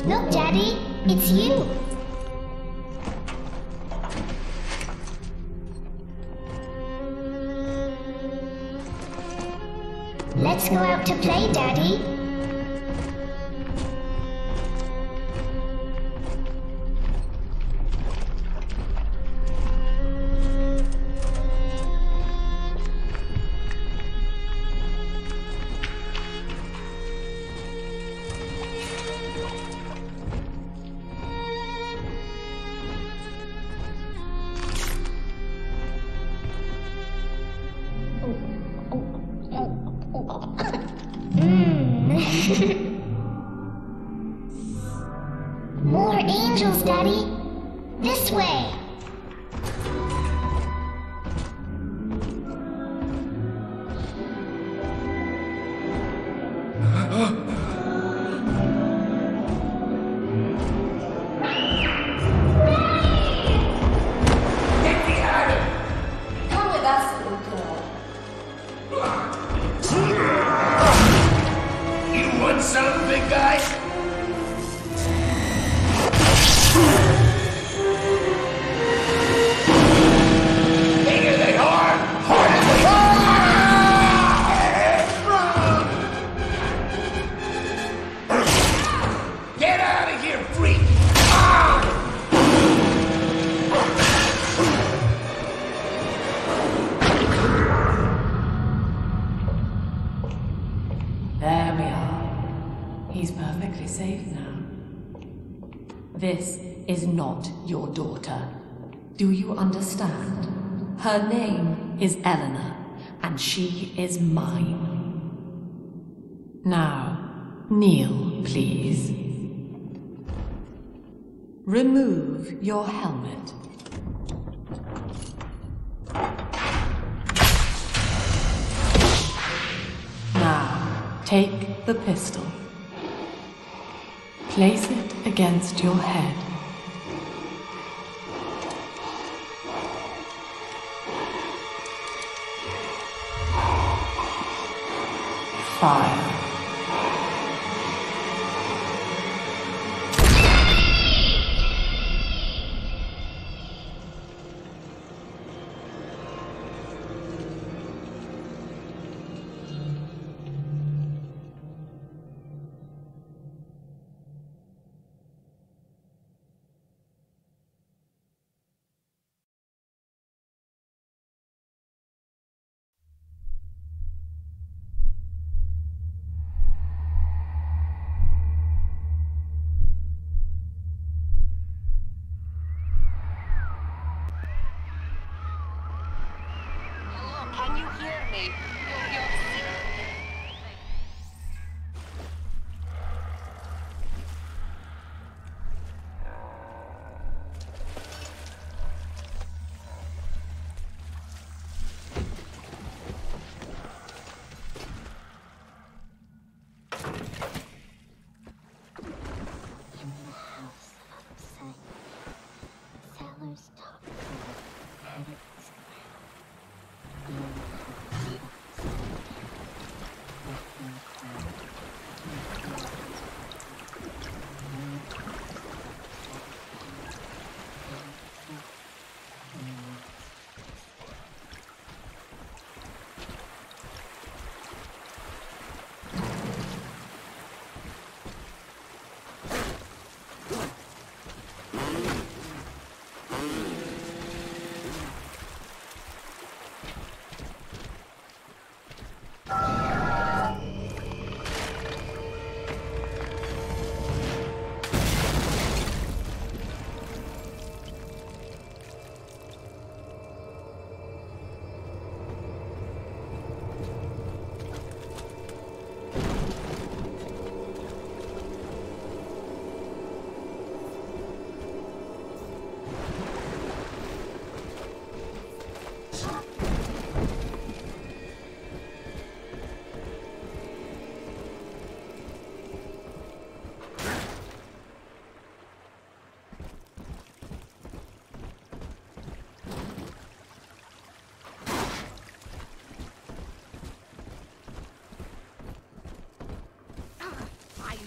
Look, Daddy, it's you. Let's go out to play, Daddy. More angels, Daddy. This way. Come with us, little girl. You want some, big guy? Bigger than hard, harder than hard. Get out of here, freak! There we are. He's perfectly safe now. This is not your daughter. Do you understand? Her name is Eleanor, and she is mine. Now, kneel, please. Remove your helmet. Now, take the pistol. Place it against your head. Fire. Can you hear me? You're Sailors talk to the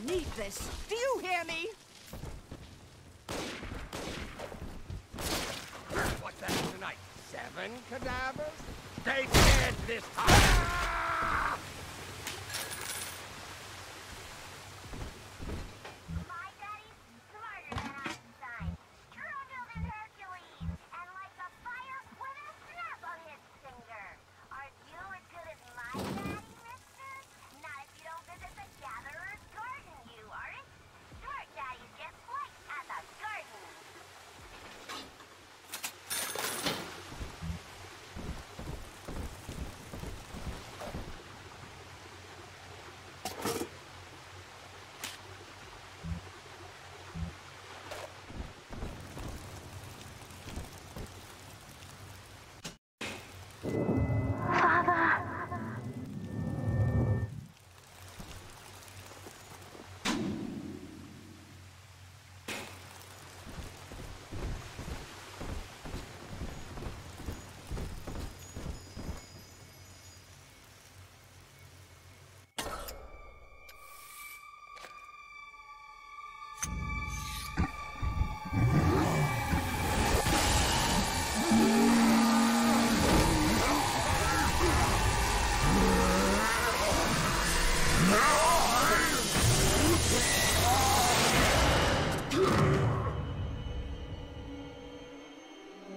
need this. Do you hear me? 7 cadavers? Stay dead this time! My daddy's smarter than Einstein. Stronger than Hercules. And like a fire with a snap of his finger. Aren't you as good as my daddy, mister? Not if you don't visit the Gatherer's Garden, you aren't. Smart daddies get flights at the garden.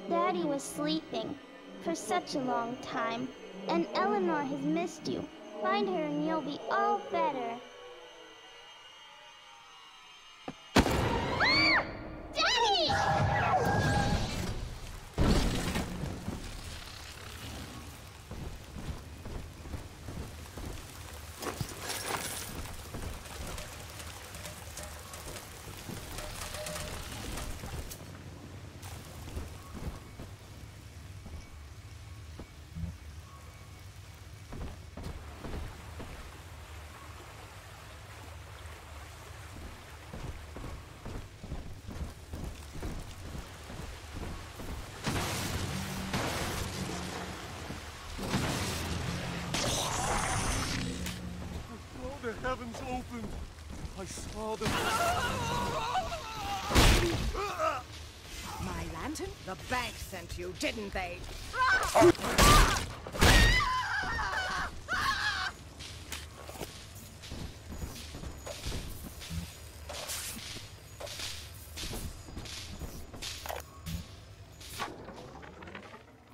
Daddy was sleeping for such a long time, and Eleanor has missed you. Find her and you'll be all better. Daddy! The heavens opened. I saw them. My lantern? The bank sent you, didn't they?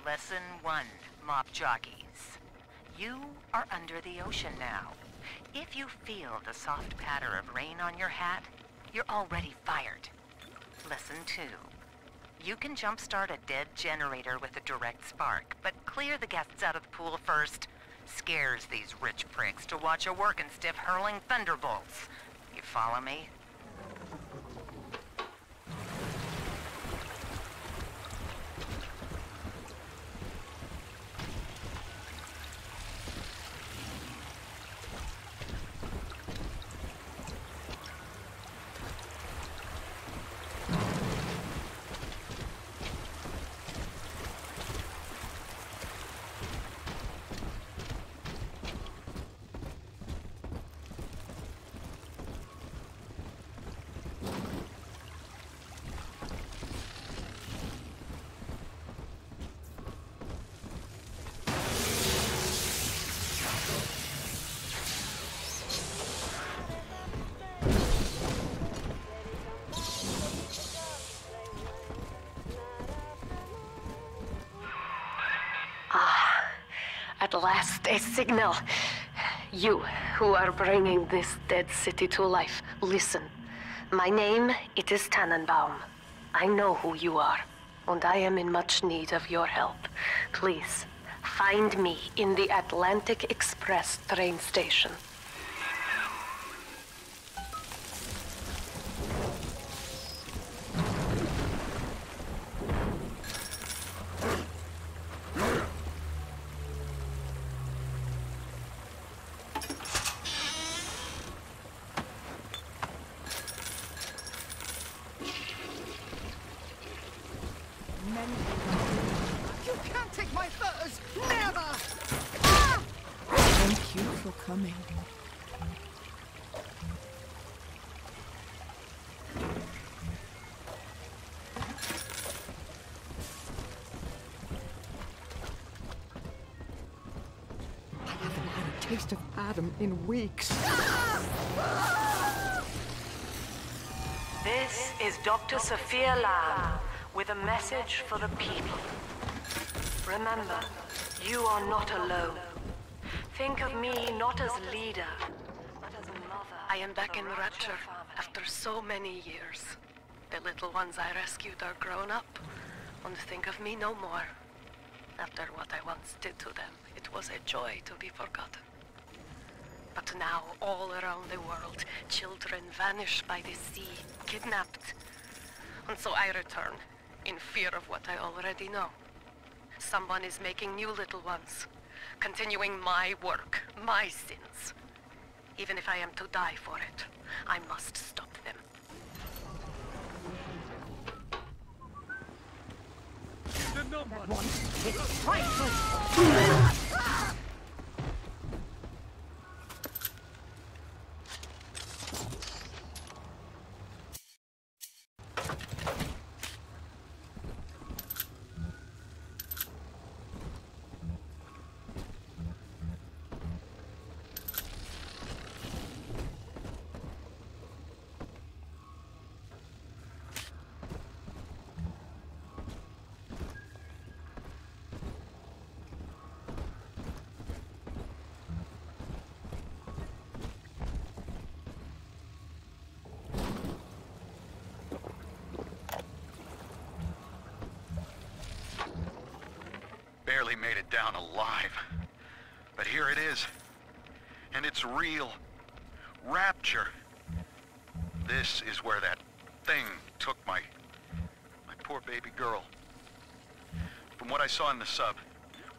Lesson 1, mop jockeys. You are under the ocean now. If you feel the soft patter of rain on your hat, you're already fired. Lesson 2. You can jumpstart a dead generator with a direct spark, but clear the guests out of the pool first. Scares these rich pricks to watch a working stiff hurling thunderbolts. You follow me? At last, a signal. You, who are bringing this dead city to life, listen. My name, it is Tannenbaum. I know who you are, and I am in much need of your help. Please, find me in the Atlantic Express train station. You can't take my photos! Never! Ah! Thank you for coming. taste of Adam in weeks. This is Dr. Sophia Lamb with a message for the people. Remember, you are not alone. Think of me not as leader, but as a mother. I am back in Rapture after so many years. The little ones I rescued are grown up, and think of me no more. After what I once did to them, it was a joy to be forgotten. But now, all around the world, children vanish by the sea, kidnapped. And so I return, in fear of what I already know. Someone is making new little ones, continuing my work, my sins. Even if I am to die for it, I must stop them. That one, it's priceless! Barely made it down alive. But here it is. And it's real. Rapture. This is where that thing took my poor baby girl. From what I saw in the sub,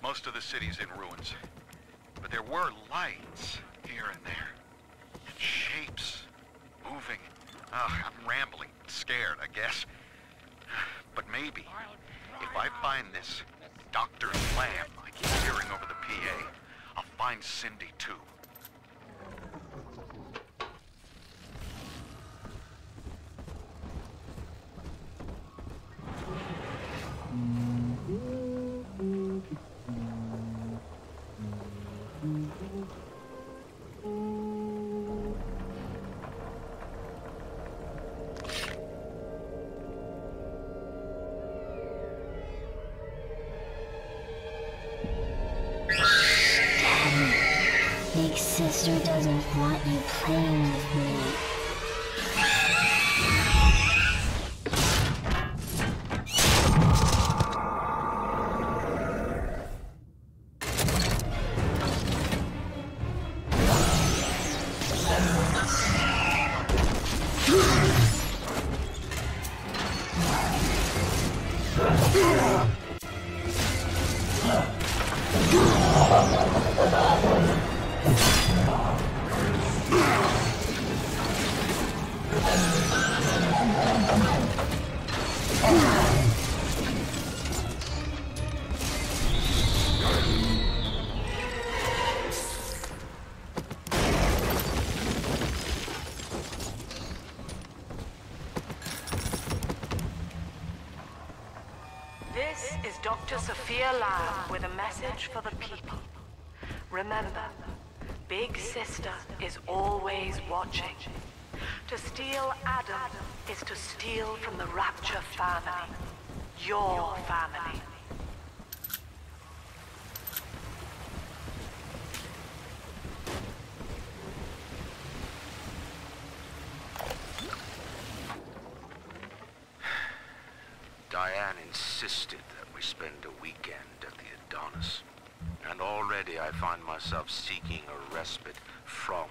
most of the city's in ruins. But there were lights here and there. And shapes moving. I'm rambling, scared, I guess. But maybe, if I find this Dr. Lamb I keep hearing over the PA, I'll find Cindy too. Big sister doesn't want you playing with me. This is Dr. Sophia Lamb with a message for the people. Remember, Big Sister is always watching. To steal Adam is to steal from the Rapture family. Your family. Diane insisted that we spend a weekend at the Adonis, and already I find myself seeking a respite from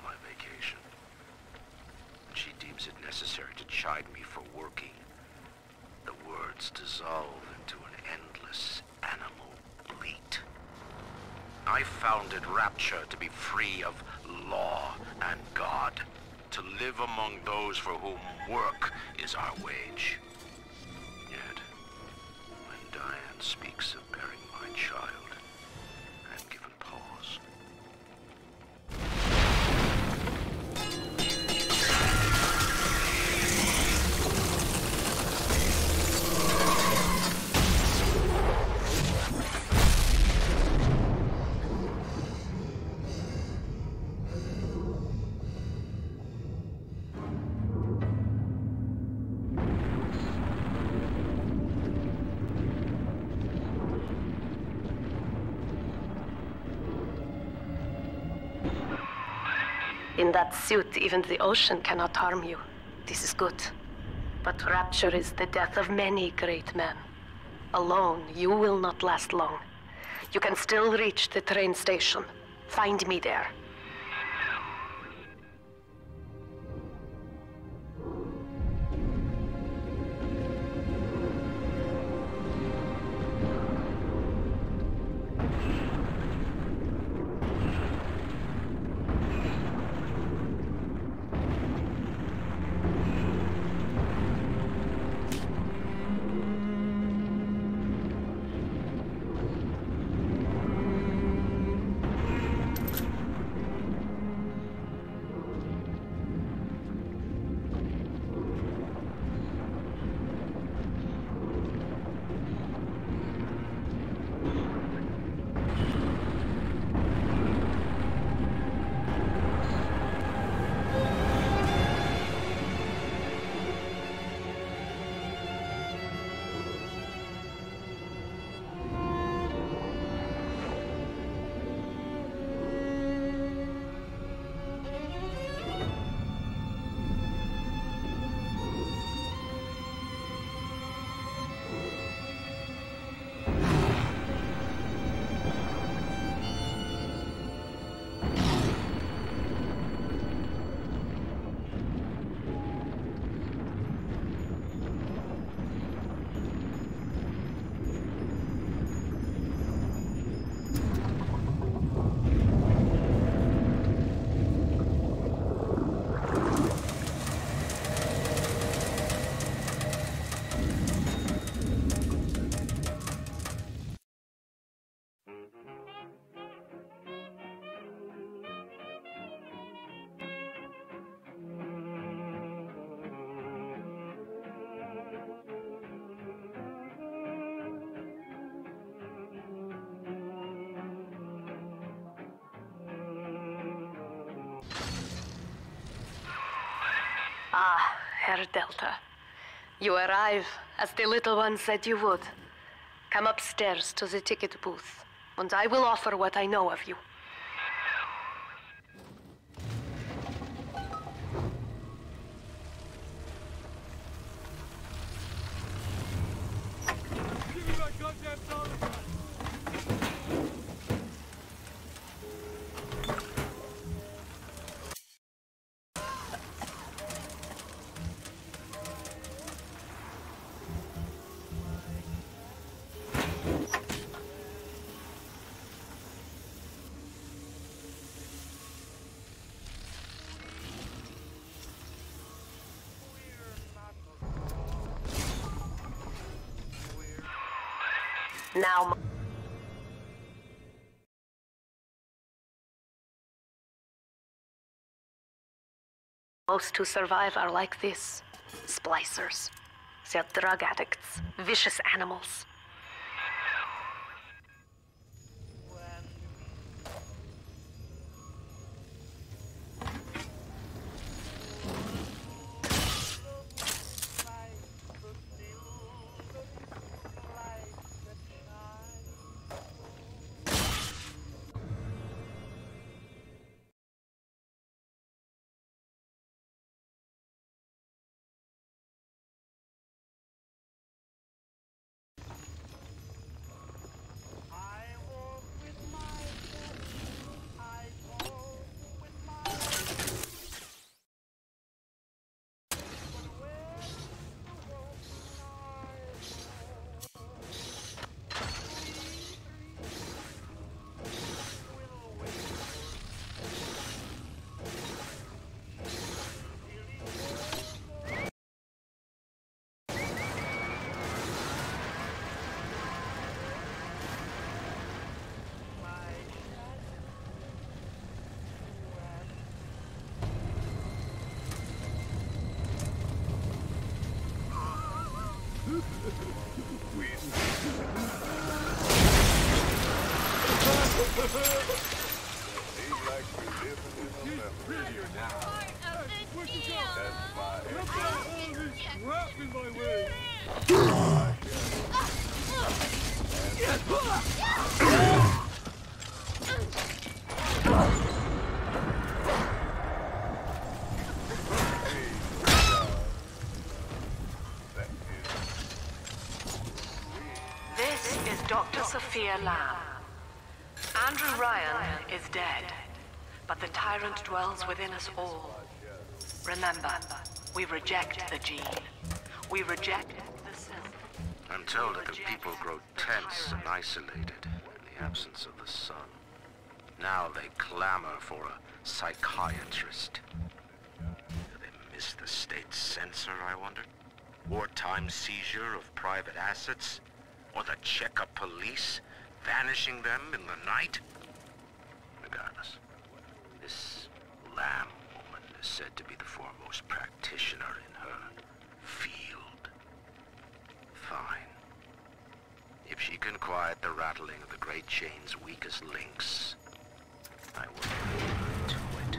my vacation. She deems it necessary to chide me for working. The words dissolve into an endless animal bleat. I founded Rapture to be free of law and God, to live among those for whom work is our wage. Yet, when Diane speaks of bearing my child, I am given pause. In that suit, even the ocean cannot harm you. This is good. But rapture is the death of many great men. Alone, you will not last long. You can still reach the train station. Find me there. Ah, Herr Delta. You arrive, as the little one said you would. Come upstairs to the ticket booth, and I will offer what I know of you. Give me my goddamn dollar back. Now, most who survive are like this. Splicers. They're drug addicts, vicious animals. Sophia Lamb. Andrew Ryan is dead, but the tyrant dwells within us all. Remember, we reject the gene. We reject the self. I'm told that the people grow tense and isolated in the absence of the sun. Now they clamor for a psychiatrist. Do they miss the state censor, I wonder? Wartime seizure of private assets? Or the checkup police vanishing them in the night? Regardless, this Lamb woman is said to be the foremost practitioner in her field. Fine. If she can quiet the rattling of the Great Chain's weakest links, I will do it.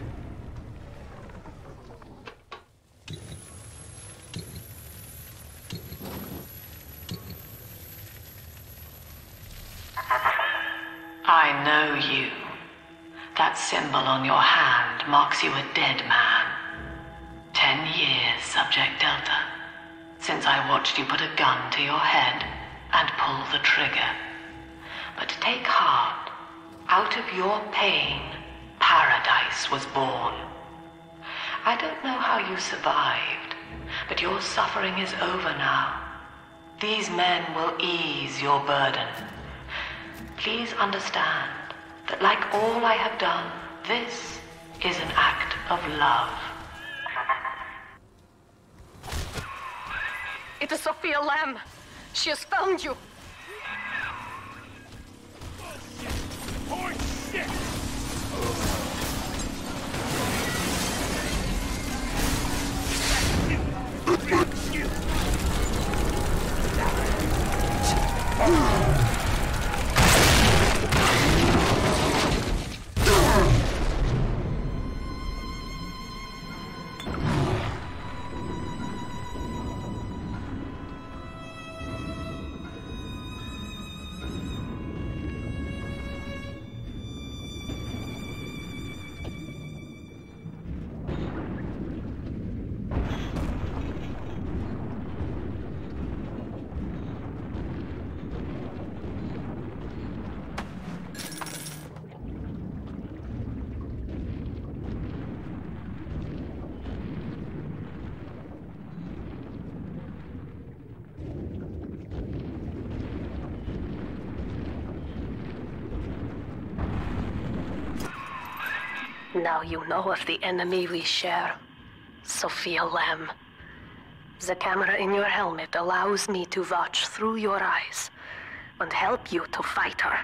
I know you. That symbol on your hand marks you a dead man. 10 years, Subject Delta, since I watched you put a gun to your head and pull the trigger. But take heart. Out of your pain, paradise was born. I don't know how you survived, but your suffering is over now. These men will ease your burden. Please understand that like all I have done, this is an act of love. It is Sophia Lamb. She has found you. Now you know of the enemy we share, Sophia Lamb. The camera in your helmet allows me to watch through your eyes and help you to fight her.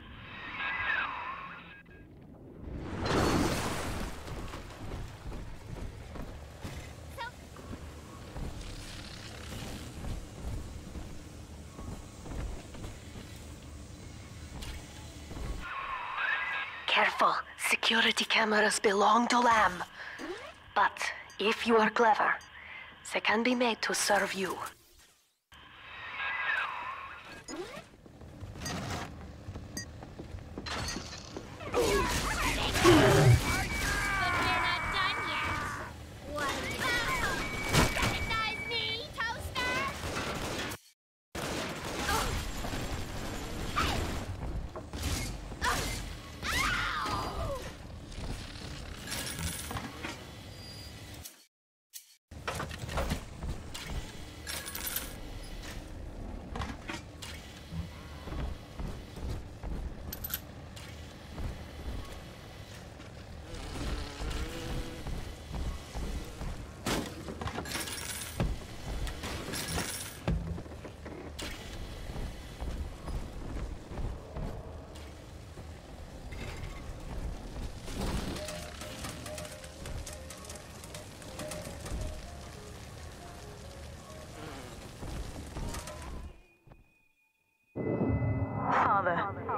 Careful, security cameras belong to Lamb. But if you are clever, they can be made to serve you.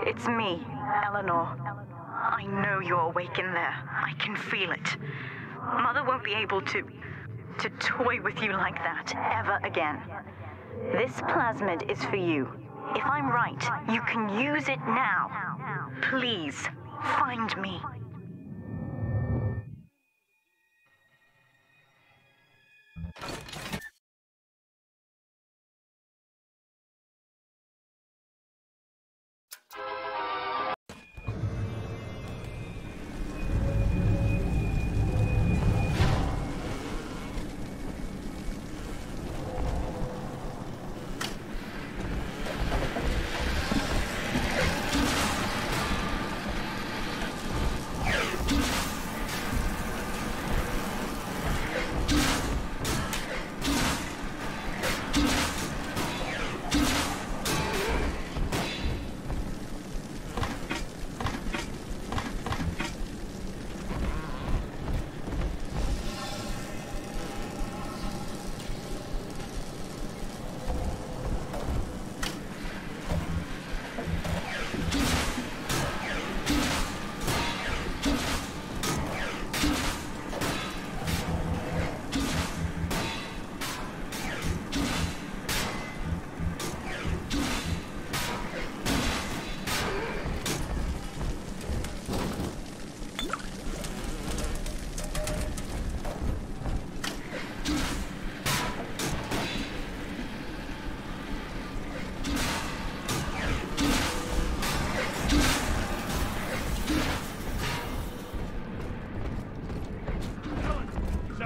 It's me, Eleanor. I know you're awake in there. I can feel it. Mother won't be able to toy with you like that ever again. This plasmid is for you. If I'm right, you can use it now. Please, find me.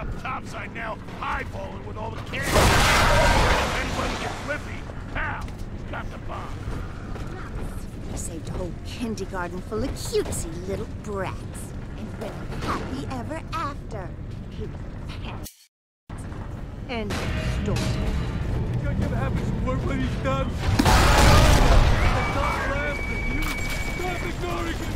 up topside now, highballing with all the kids. If anybody gets flippy, pal, got the bomb. We saved a whole kindergarten full of cutesy little brats. And went happy ever after. End story. You're gonna have his support when he's done. Stop laughing. You stop ignoring him.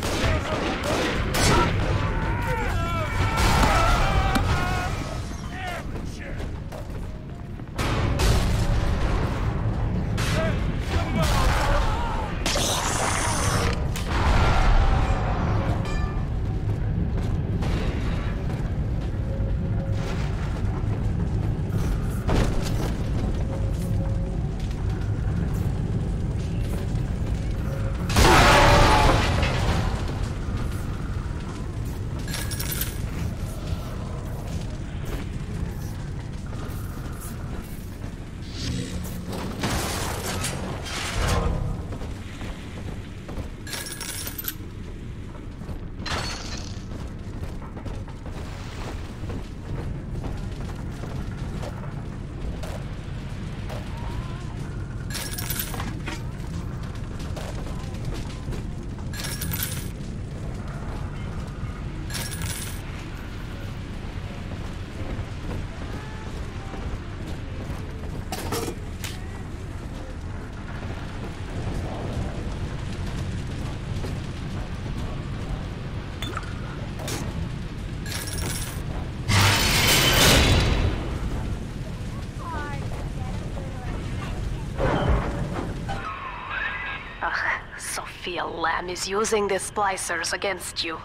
Lamb is using the splicers against you.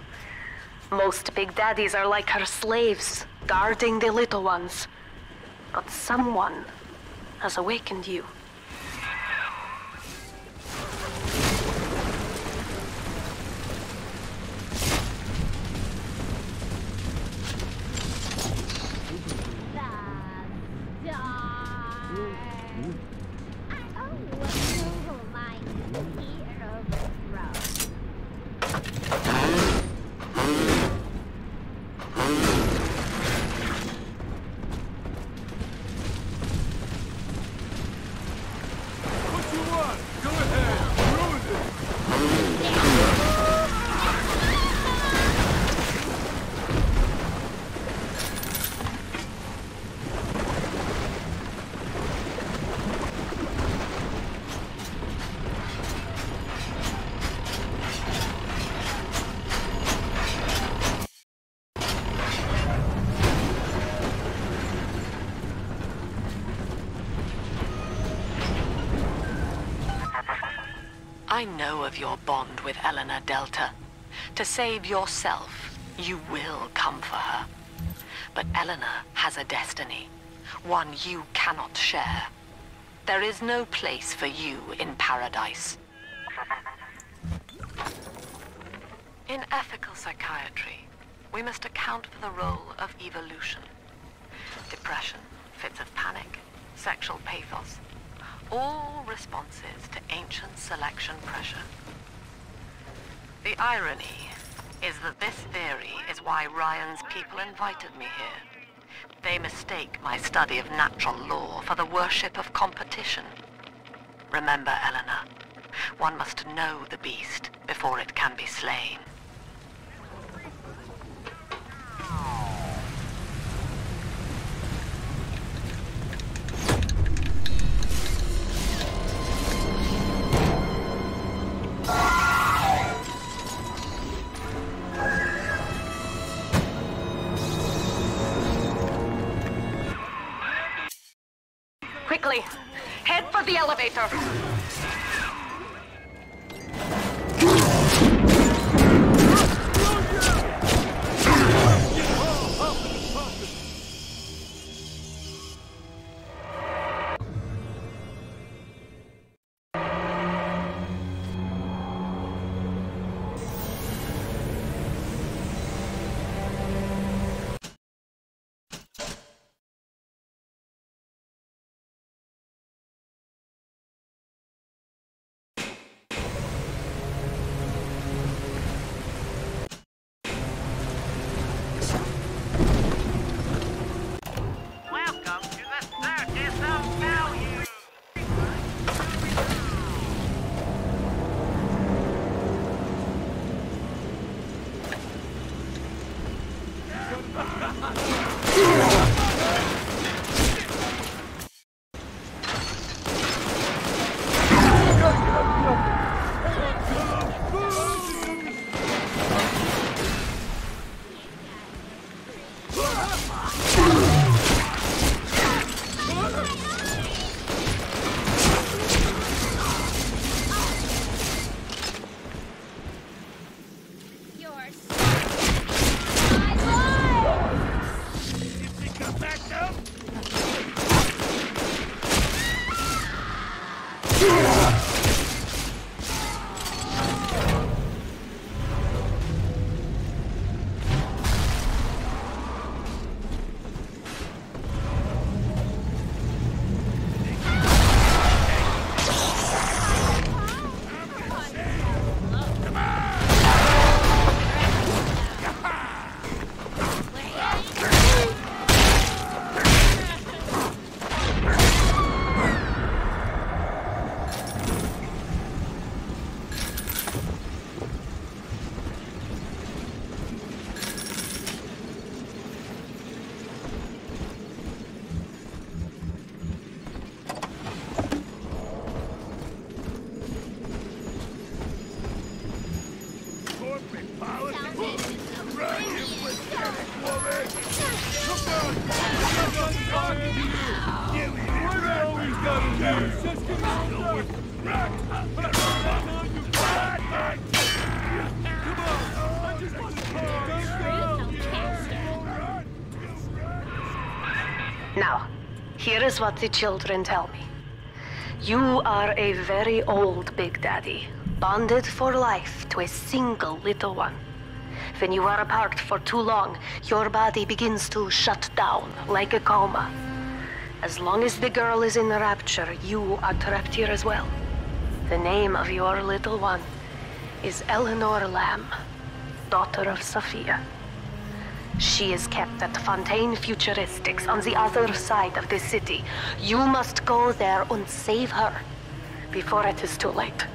Most big daddies are like her slaves, guarding the little ones. But someone has awakened you. I know of your bond with Eleanor Delta. To save yourself, you will come for her. But Eleanor has a destiny, one you cannot share. There is no place for you in paradise. In ethical psychiatry, we must account for the role of evolution. Depression, fits of panic, sexual pathos, all responses to ancient selection pressure. The irony is that this theory is why Ryan's people invited me here. They mistake my study of natural law for the worship of competition. Remember, Eleanor, one must know the beast before it can be slain. Quickly, head for the elevator. Now, here is what the children tell me. You are a very old Big Daddy, bonded for life to a single little one. When you are apart for too long, your body begins to shut down like a coma. As long as the girl is in rapture, you are trapped here as well. The name of your little one is Eleanor Lamb, daughter of Sophia. She is kept at Fontaine Futuristics on the other side of the city. You must go there and save her before it is too late.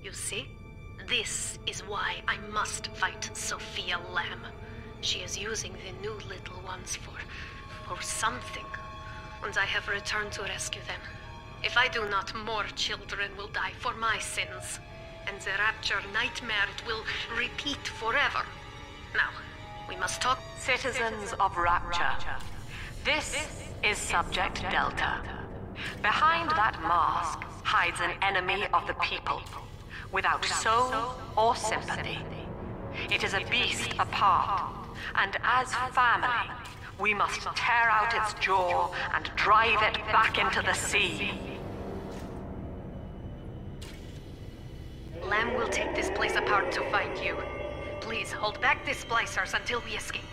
You see? This is why I must fight Sophia Lamb. She is using the new little ones for something. And I have returned to rescue them. If I do not, more children will die for my sins. And the Rapture nightmare will repeat forever. Now, we must talk. Citizens of Rapture, this is Subject Delta. Behind that mask hides an enemy of the people. without soul or sympathy. It is a beast apart, and as family, we must tear out its jaw and drive it back into the sea. Lamb will take this place apart to find you. Please, hold back the splicers until we escape.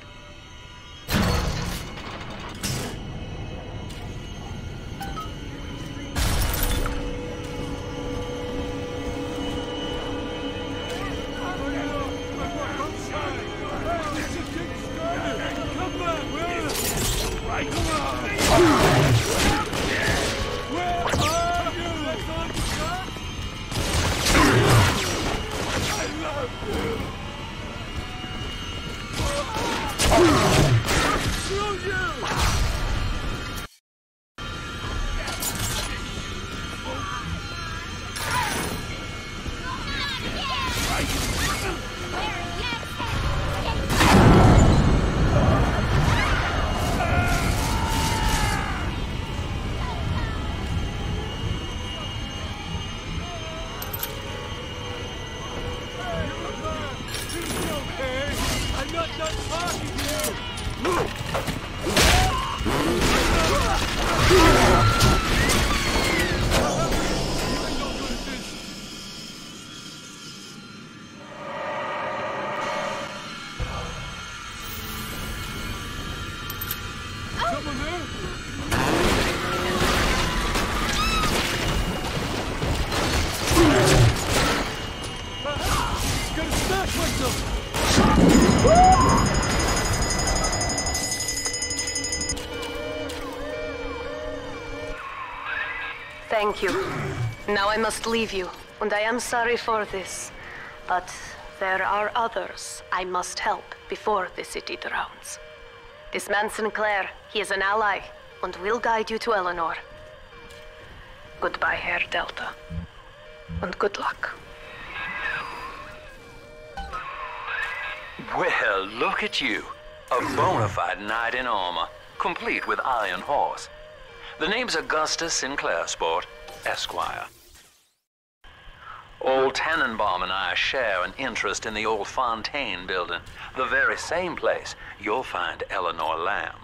Thank you. Now I must leave you, and I am sorry for this. But there are others I must help before the city drowns. This man Sinclair, he is an ally, and will guide you to Eleanor. Goodbye, Herr Delta. And good luck. Well, look at you. A bona fide knight in armor, complete with iron horse. The name's Augustus Sinclair, Sport, Esquire. Old Tannenbaum and I share an interest in the old Fontaine building, the very same place you'll find Eleanor Lamb.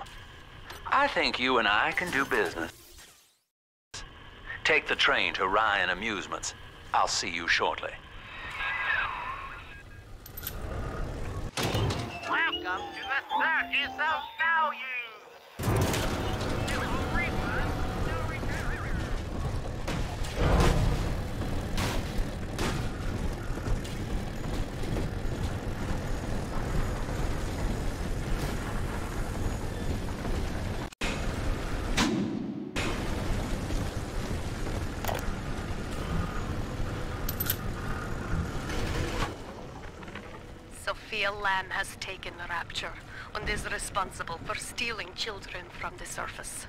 I think you and I can do business. Take the train to Ryan Amusements. I'll see you shortly. Welcome to the Circus of Value! Sophia Lamb has taken the Rapture and is responsible for stealing children from the surface.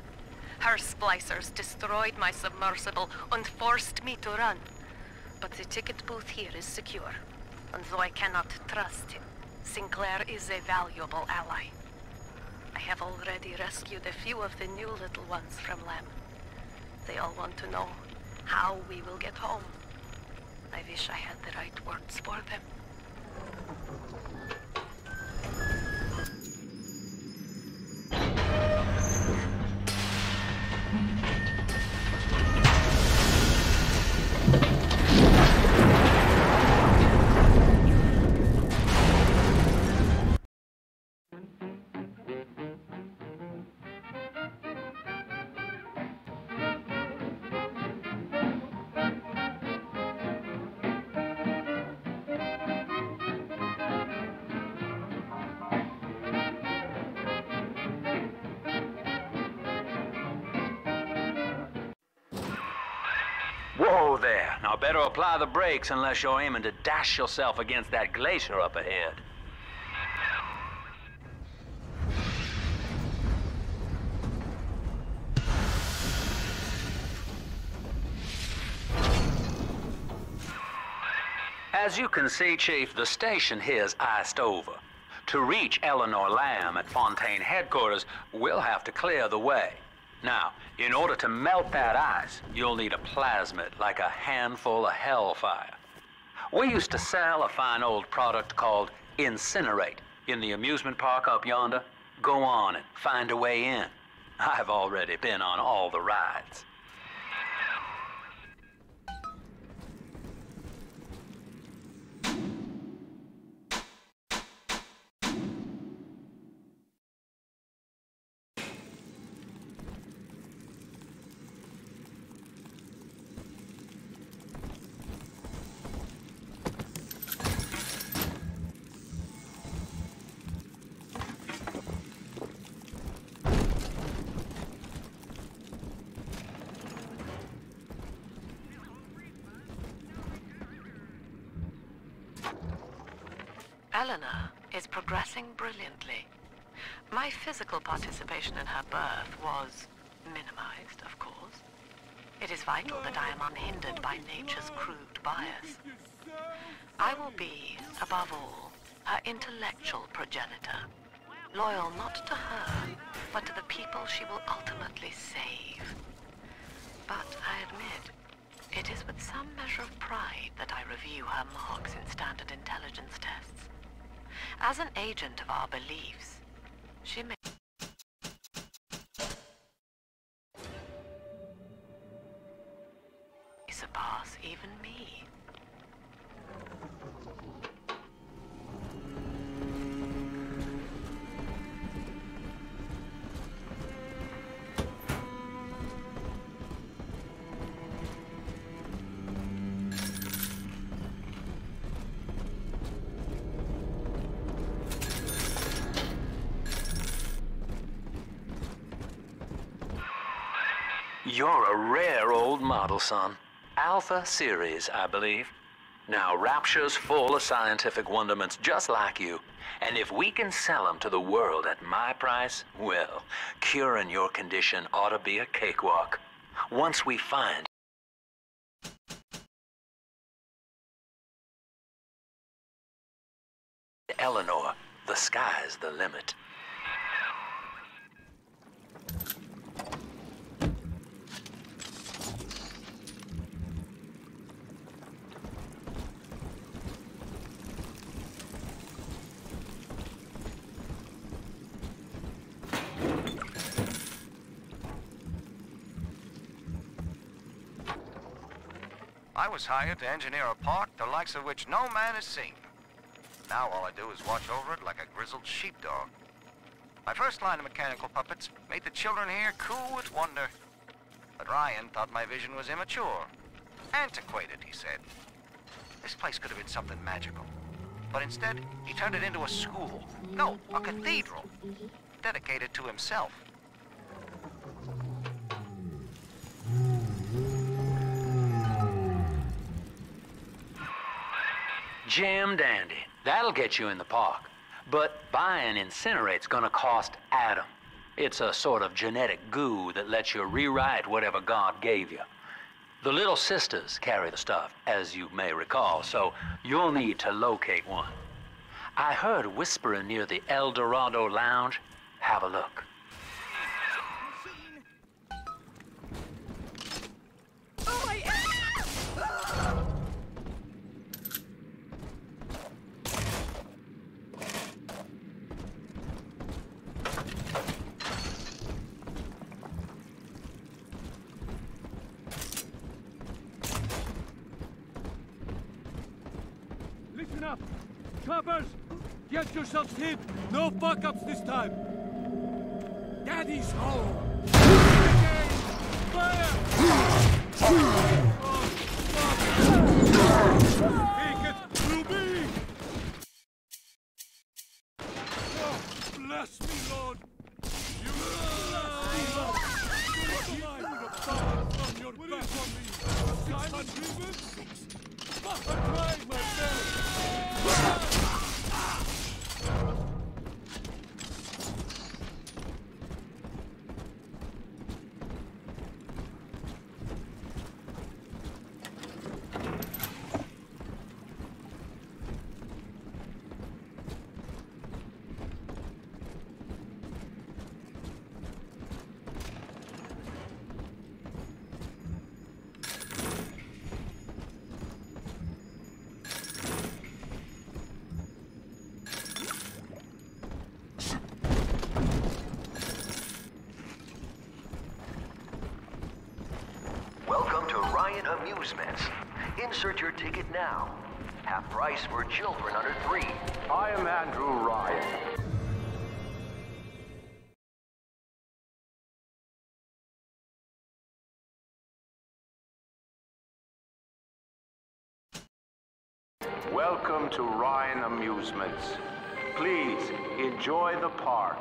Her splicers destroyed my submersible and forced me to run. But the ticket booth here is secure, and though I cannot trust him, Sinclair is a valuable ally. I have already rescued a few of the new little ones from Lamb. They all want to know how we will get home. I wish I had the right words for them. Whoa there. Now better apply the brakes unless you're aiming to dash yourself against that glacier up ahead. As you can see, Chief, the station here's iced over. To reach Eleanor Lamb at Fontaine headquarters, we'll have to clear the way. Now, in order to melt that ice, you'll need a plasmid, like a handful of hellfire. We used to sell a fine old product called Incinerate in the amusement park up yonder. Go on and find a way in. I've already been on all the rides. Eleanor is progressing brilliantly. My physical participation in her birth was minimized, of course. It is vital that I am unhindered by nature's crude bias. I will be, above all, her intellectual progenitor, loyal not to her, but to the people she will ultimately save. But I admit, it is with some measure of pride that I review her marks in standard intelligence tests. As an agent of our beliefs, she may surpass even me. You're a rare old model, son. Alpha series, I believe. Now, Rapture's full of scientific wonderments just like you. And if we can sell them to the world at my price, well, curing your condition ought to be a cakewalk. Once we find Eleanor, the sky's the limit. I was hired to engineer a park the likes of which no man has seen. Now all I do is watch over it like a grizzled sheepdog. My first line of mechanical puppets made the children here cool with wonder. But Ryan thought my vision was immature. Antiquated, he said. This place could have been something magical. But instead, he turned it into a school. No, a cathedral. Dedicated to himself. Jim dandy. That'll get you in the park. But buying Incinerate's gonna cost Adam. It's a sort of genetic goo that lets you rewrite whatever God gave you. The little sisters carry the stuff, as you may recall, so you'll need to locate one. I heard whispering near the El Dorado Lounge. Have a look. Listen up! Choppers! Get yourselves hid! No fuck-ups this time! Daddy's home! Fire! Oh, fuck! Take it through me! Oh, bless me, Lord! You bless me, Lord! From your back on me! 600? Fuck, I tried my best! Amusements. Insert your ticket now. Half price for children under 3. I am Andrew Ryan. Welcome to Ryan Amusements. Please enjoy the park.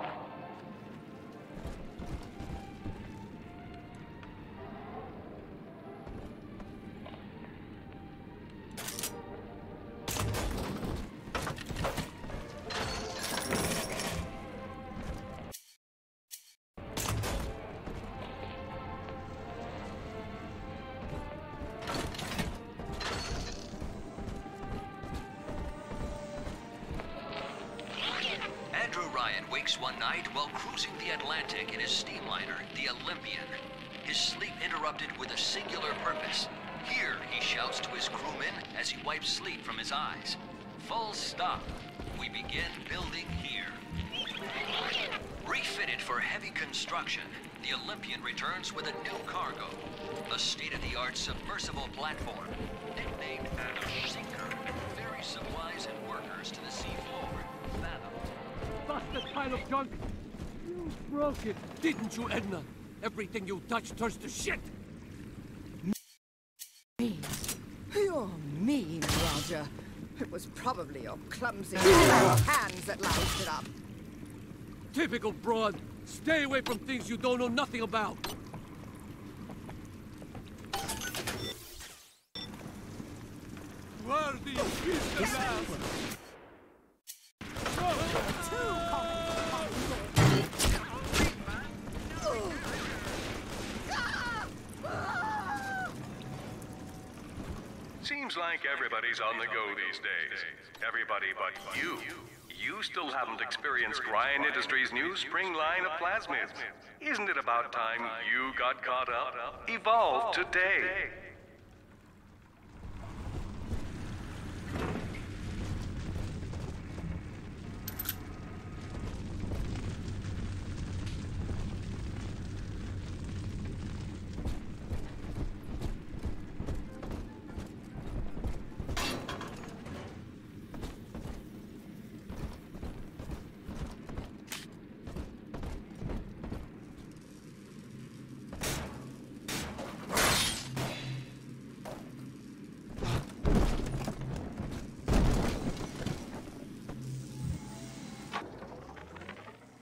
Andrew Ryan wakes one night while cruising the Atlantic in his steamliner, the Olympian. His sleep interrupted with a singular purpose. Here, he shouts to his crewmen as he wipes sleep from his eyes. Full stop. We begin building here. Refitted for heavy construction, the Olympian returns with a new cargo. A state-of-the-art submersible platform, nicknamed a sinker, ferries supplies and workers to the seafloor. Busted pile of junk! You broke it, didn't you, Edna? Everything you touch turns to shit! Mean. You're mean, Roger. It was probably your clumsy hands that loused it up. Typical broad. Stay away from things you don't know nothing about. Worthy is the last. Seems like everybody's on the go these days. Everybody but you. You still haven't experienced Ryan Industries' new spring line of plasmids. Isn't it about time you got caught up? Evolve today.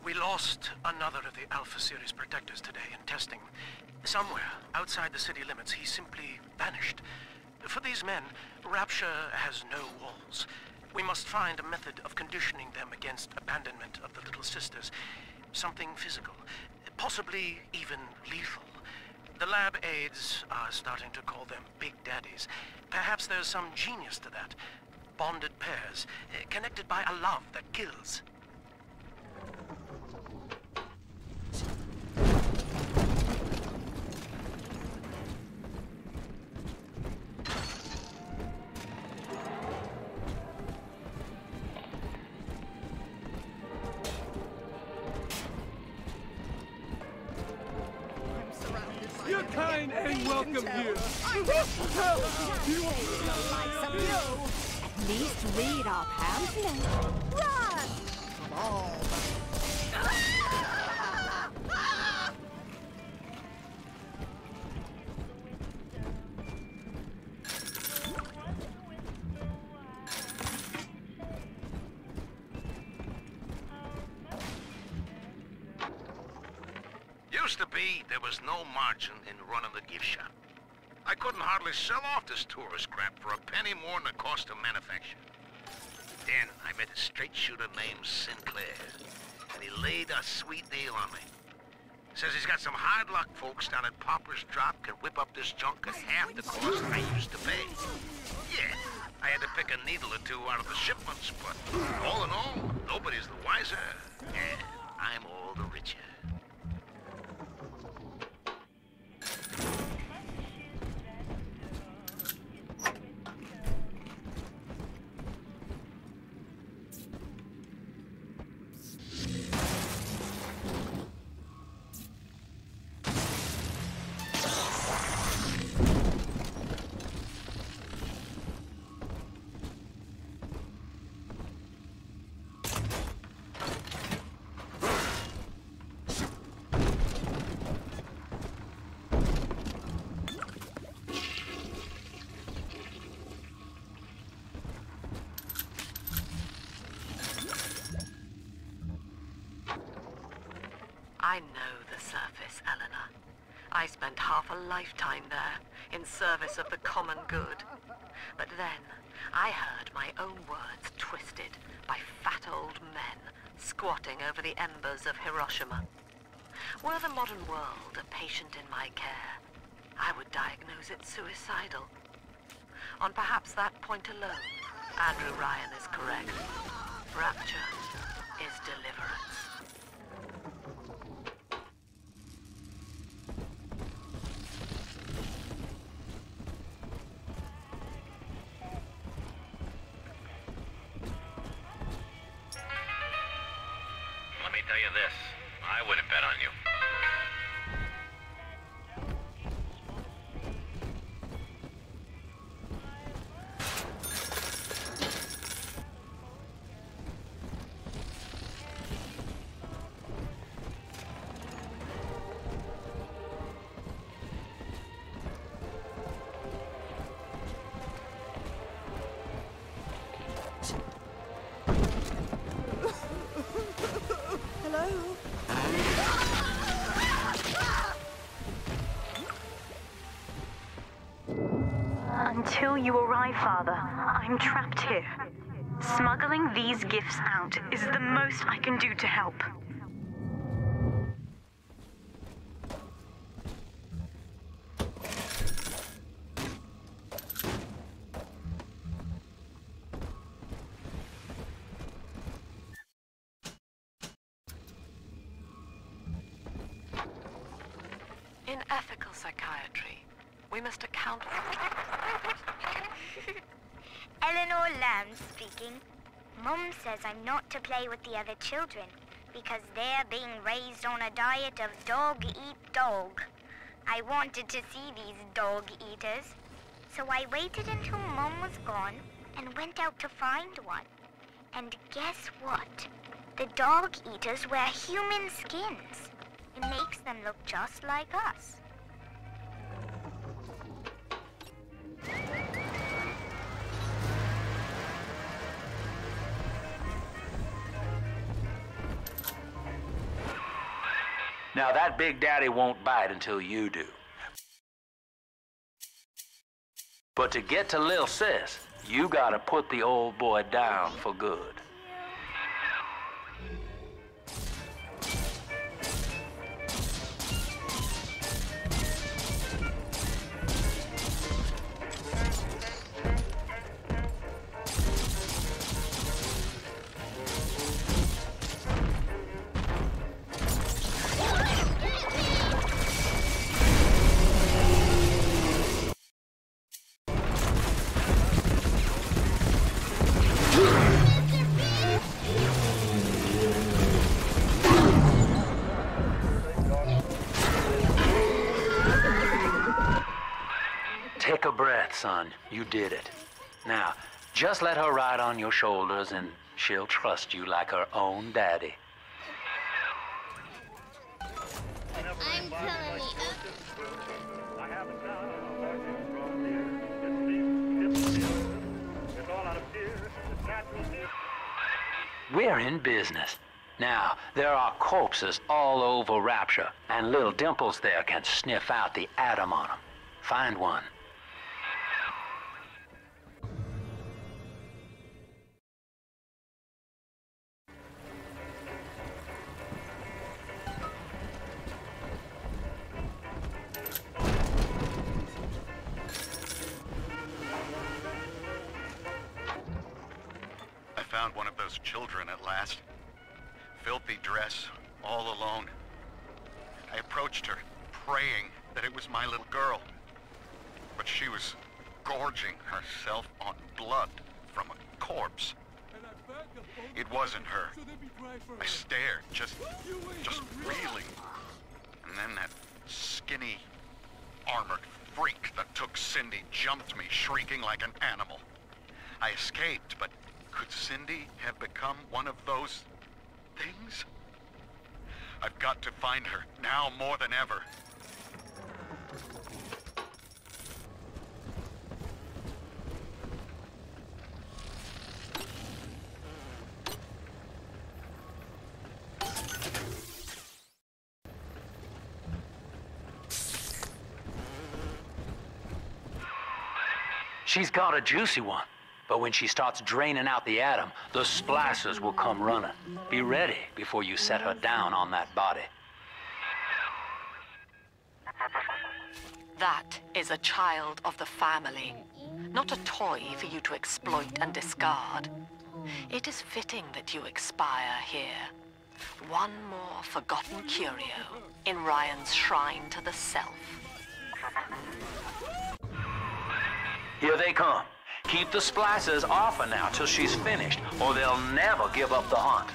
We lost another of the Alpha Series protectors today in testing. Somewhere outside the city limits, he simply vanished. For these men, Rapture has no walls. We must find a method of conditioning them against abandonment of the Little Sisters. Something physical, possibly even lethal. The lab aides are starting to call them Big Daddies. Perhaps there's some genius to that. Bonded pairs, connected by a love that kills. Your kind ain't welcome here. At least read our pamphlet. Run! Come on. Used to be, there was no margin in running the gift shop. I couldn't hardly sell off this tourist crap for a penny more than the cost of manufacture. Then I met a straight shooter named Sinclair, and he laid a sweet deal on me. Says he's got some hard luck folks down at Popper's Drop can whip up this junk at half the cost I used to pay. Yeah, I had to pick a needle or two out of the shipments, but all in all, nobody's the wiser, and I'm all the richer. I know the surface, Eleanor. I spent half a lifetime there, in service of the common good. But then, I heard my own words twisted by fat old men squatting over the embers of Hiroshima. Were the modern world a patient in my care, I would diagnose it suicidal. On perhaps that point alone, Andrew Ryan is correct. Rapture is deliverance. Let me tell you this, I wouldn't bet on you. Until you arrive, Father, I'm trapped here. Smuggling these gifts out is the most I can do to help. In ethical psychiatry, we must account for... Eleanor Lamb speaking. Mum says I'm not to play with the other children because they're being raised on a diet of dog-eat-dog. I wanted to see these dog-eaters, so I waited until Mum was gone and went out to find one. And guess what? The dog-eaters wear human skins. It makes them look just like us. Now that Big Daddy won't bite until you do. But to get to Lil Sis, you gotta put the old boy down for good. Take a breath, son. You did it. Now, just let her ride on your shoulders and she'll trust you like her own daddy. I'm telling We're in business. Now, there are corpses all over Rapture, and little Dimples there can sniff out the atom on them. Find one. I found one of those children at last. Filthy dress, all alone. I approached her, praying that it was my little girl. But she was gorging herself on blood from a corpse. It wasn't her. I stared, just reeling. And then that skinny, armored freak that took Cindy jumped me, shrieking like an animal. I escaped, but could Cindy have become one of those things? I've got to find her, now more than ever. She's got a juicy one. But when she starts draining out the atom, the splicers will come running. Be ready before you set her down on that body. That is a child of the family, not a toy for you to exploit and discard. It is fitting that you expire here. One more forgotten curio in Ryan's shrine to the self. Here they come. Keep the splicers off her now till she's finished, or they'll never give up the hunt.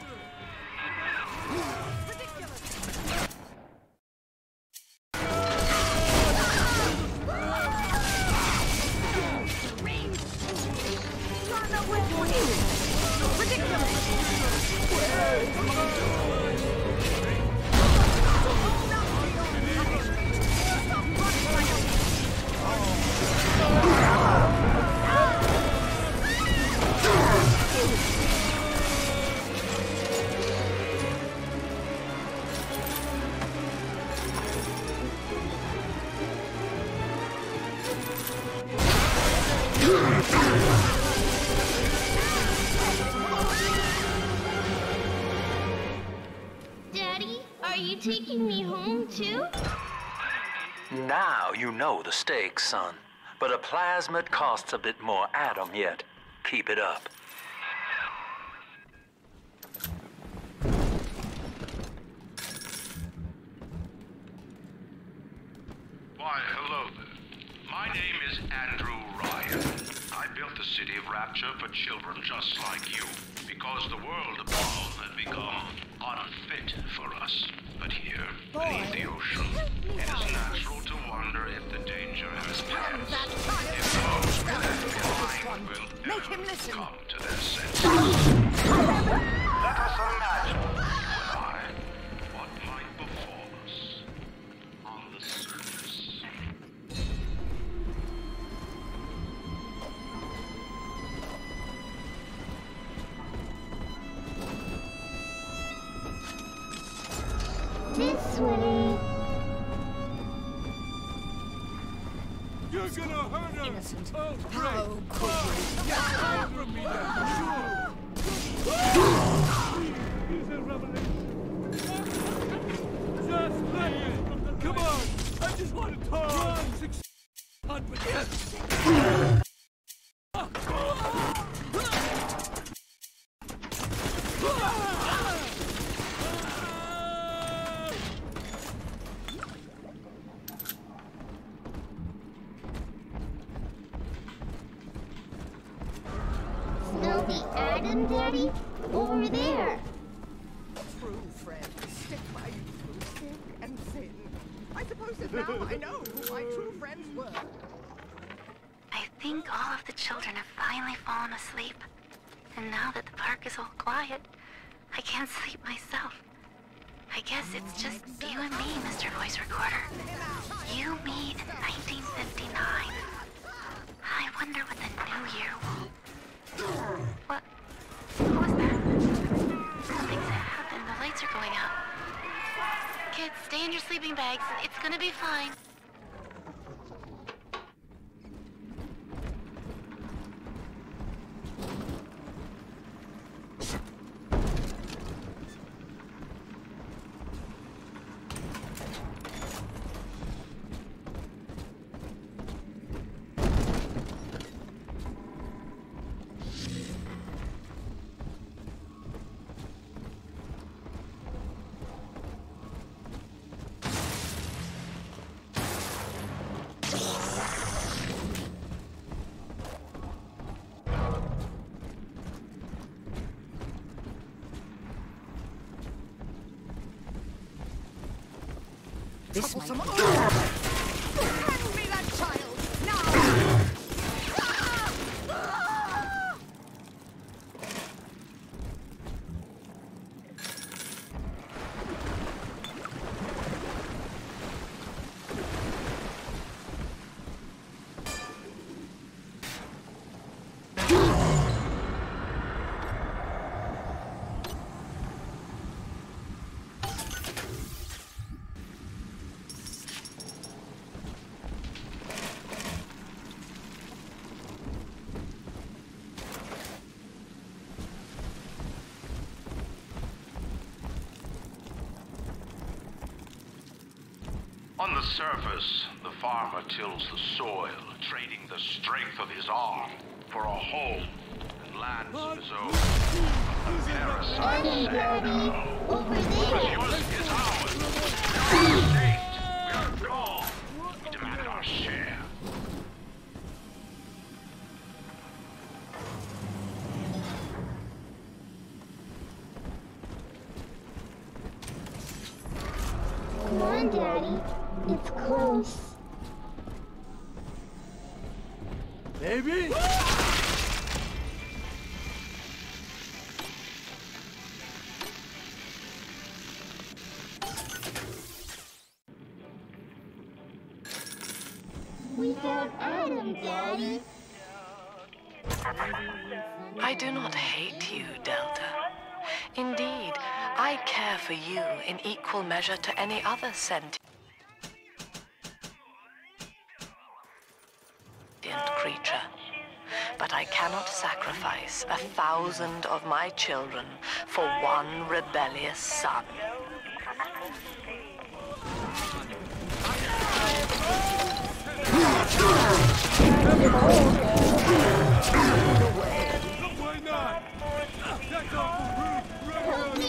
Daddy, are you taking me home too? Now you know the stakes, son. But a plasmid costs a bit more atom yet. Keep it up. Why, hello there. My name is Andrew Ryan. I built the city of Rapture for children just like you, because the world above had become unfit for us. But here, beneath the ocean, it is natural to wonder if the danger has passed. If those behind will ever come to their senses. Let us imagine, you and I, what might befall us on the surface. This way. You're gonna hurt her! Innocent. Oh, great! How could you? Get away from me now! Here's a revelation. Just let it! Come on! I just want to talk! Run! 600! Smell the atom, Daddy? Over there. True friends stick by you through thick and thin. I suppose that now I know who my true friends were. I think all of the children have finally fallen asleep. And now that the park is all quiet, I can't sleep myself. I guess it's just you and me, Mr. Voice Recorder. You, me, in 1959. I wonder what the new year will... What was that? Something's happened. The lights are going out. Kids, stay in your sleeping bags. It's gonna be fine. This might be... Hand me that child! Now! On the surface, the farmer tills the soil, trading the strength of his arm for a home and lands of his own. The parasite said, Over what was yours is ours. We are the state. We are gone. We demand our share. Come on, Daddy. It's close. Baby? We have Adam, Daddy. I do not hate you, Delta. Indeed, I care for you in equal measure to any other sentient creature. But I cannot sacrifice 1,000 of my children for one rebellious son. Why not? That's awful rude.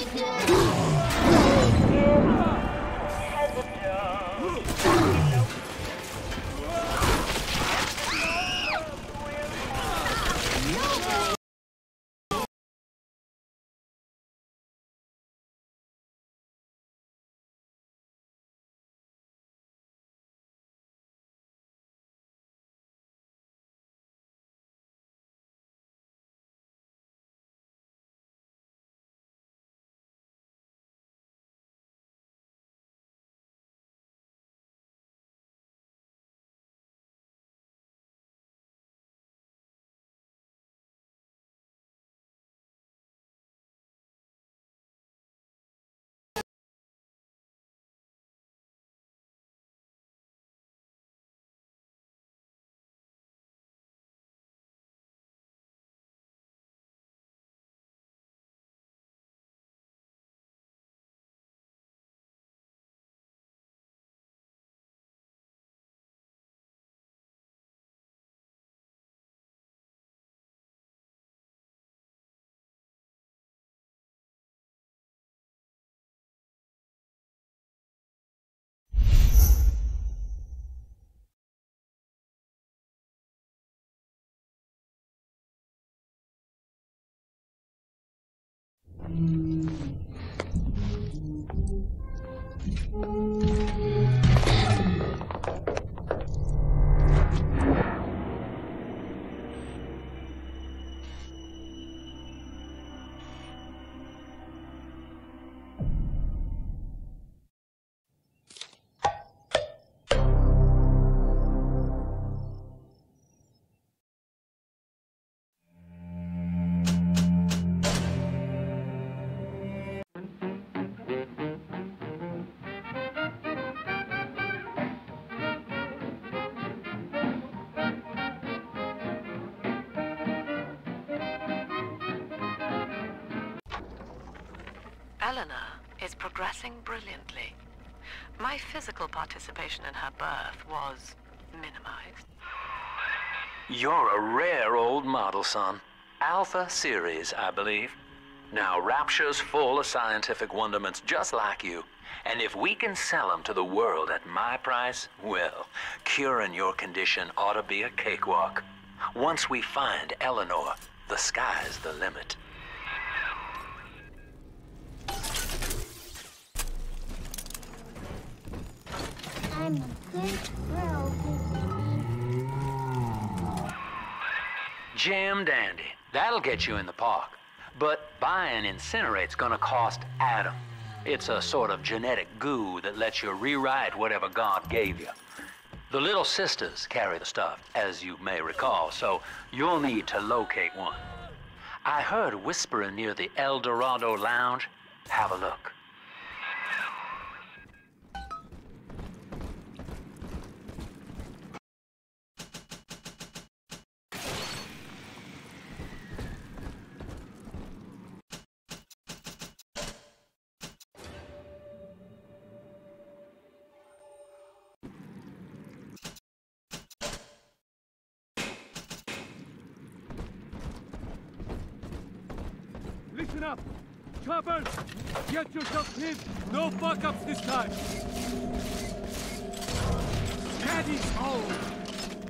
Eleanor is progressing brilliantly. My physical participation in her birth was minimized. You're a rare old model, son. Alpha series, I believe. Now, Rapture's full of scientific wonderments just like you. And if we can sell them to the world at my price, well, curing your condition ought to be a cakewalk. Once we find Eleanor, the sky's the limit. I'm a good girl, Jam dandy. That'll get you in the park. But buying Incinerate's gonna cost Adam. It's a sort of genetic goo that lets you rewrite whatever God gave you. The little sisters carry the stuff, as you may recall, so you'll need to locate one. I heard whispering near the El Dorado Lounge. Have a look. Listen up! Choppers! Get yourself hid! No fuck-ups this time! Daddy's home!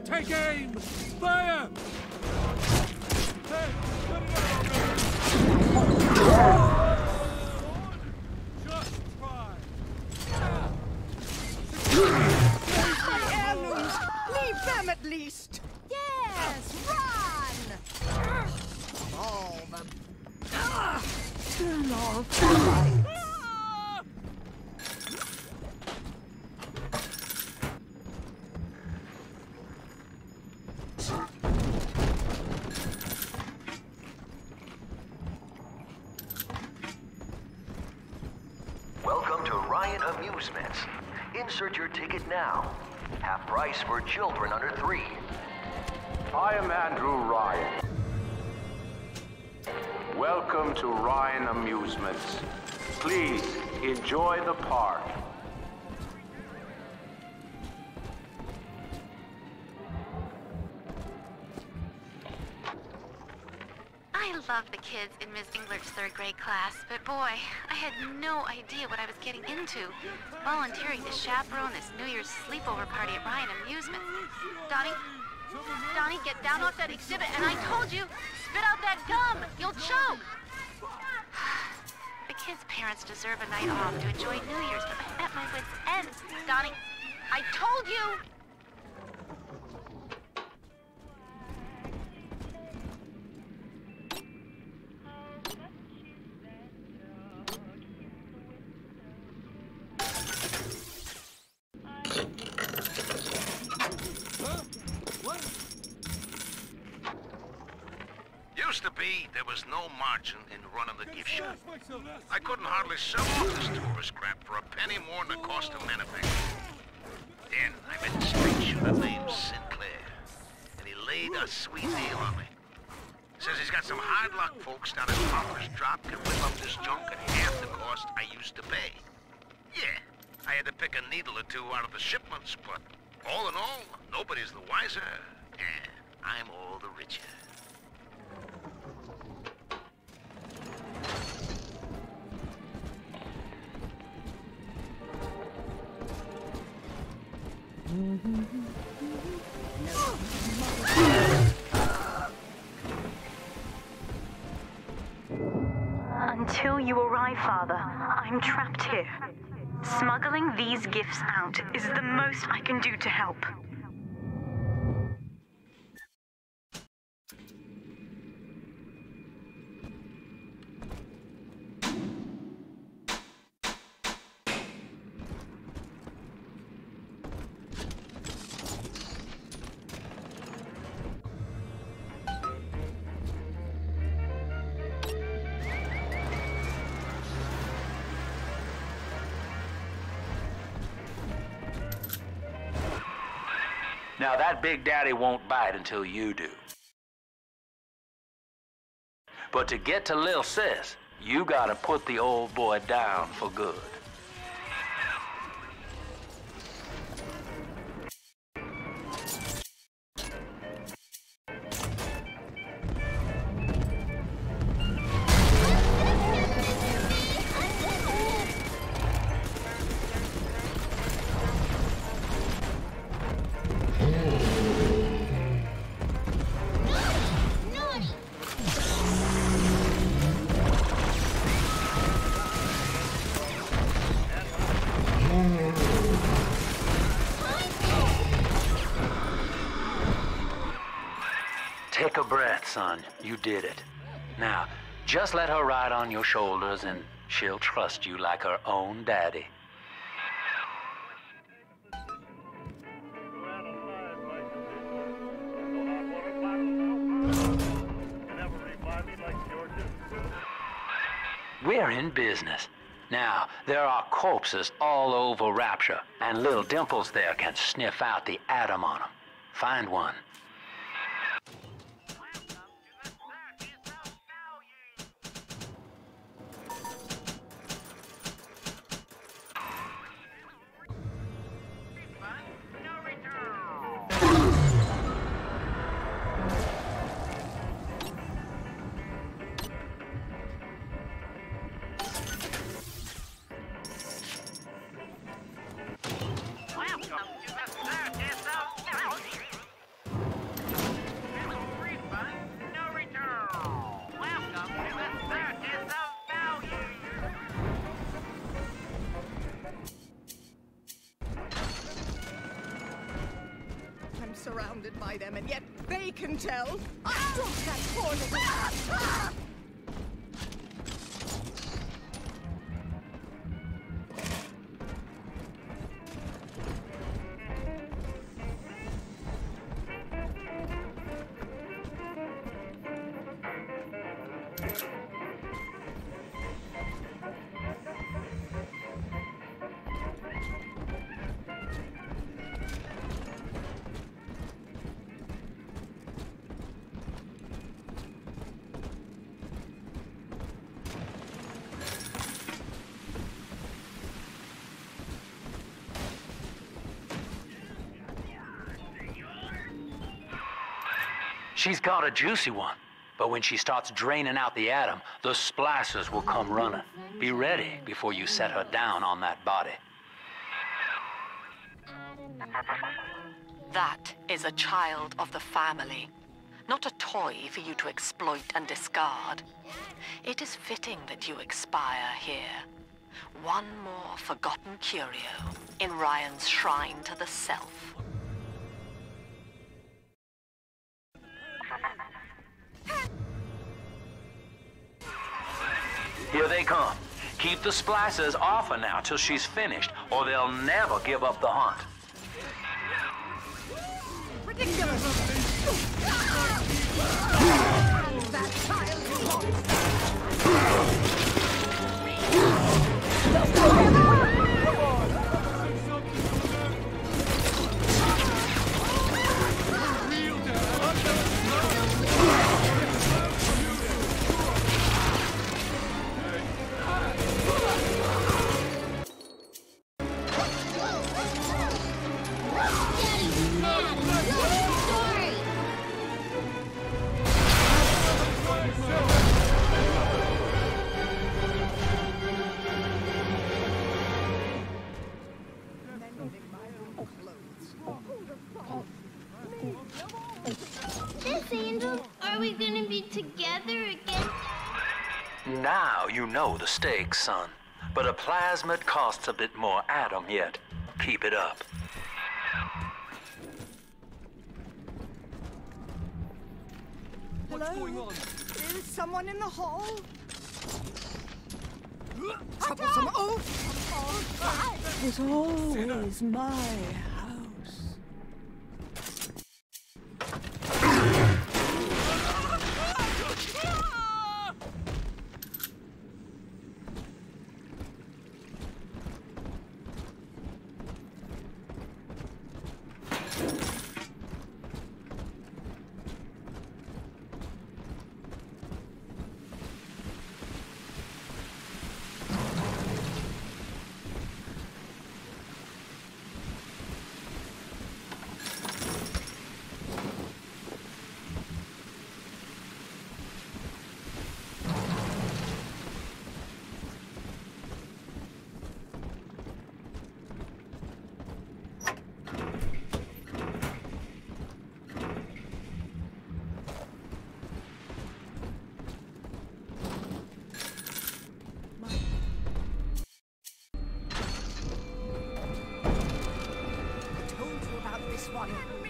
Take aim! Fire! Hey, cut it out already! Just try! Where's my heirlooms? Leave them at least! Yes, run! All them. Turn off the lights. Welcome to Ryan Amusements. Insert your ticket now. Half price for children under 3. I am Andrew Ryan. Welcome to Ryan Amusements. Please enjoy the park. I love the kids in Miss English 3rd grade class, but boy, I had no idea what I was getting into. Volunteering to chaperone this New Year's sleepover party at Ryan Amusements. Donnie, get down off that exhibit, and I told you, spit out that gum! You'll choke! The kids' parents deserve a night off to enjoy New Year's, but I'm at my wit's end. Donnie, I told you! Used to be, there was no margin in running the gift shop. I couldn't hardly sell off this tourist crap for a penny more than the cost of manufacture. Then I met a street shooter named Sinclair, and he laid a sweet deal on me. Says he's got some hard luck folks down at Popper's Drop can whip up this junk at half the cost I used to pay. Yeah, I had to pick a needle or two out of the shipments, but all in all, nobody's the wiser, and I'm all the richer. Until you arrive, Father, I'm trapped here. Smuggling these gifts out is the most I can do to help. Now that Big Daddy won't bite until you do. But to get to Lil Sis, you gotta put the old boy down for good. Take a breath, son. You did it. Now, just let her ride on your shoulders and she'll trust you like her own daddy. We're in business. Now, there are corpses all over Rapture, and little Dimples there can sniff out the atom on them. Find one. surrounded by them, and yet they can tell. I dropped that poor little... She's got a juicy one, but when she starts draining out the atom, the splicers will come running. Be ready before you set her down on that body. That is a child of the family, not a toy for you to exploit and discard. It is fitting that you expire here. One more forgotten curio in Ryan's shrine to the self. Here they come. Keep the splicers off her now till she's finished, or they'll never give up the hunt. Ridiculous! That Miss Angel, are we gonna be together again? Now you know the stakes, son. But a plasmid costs a bit more atom yet. Keep it up. Hello? What's going on? Is someone in the hall? Troublesome oaf! Was always my house.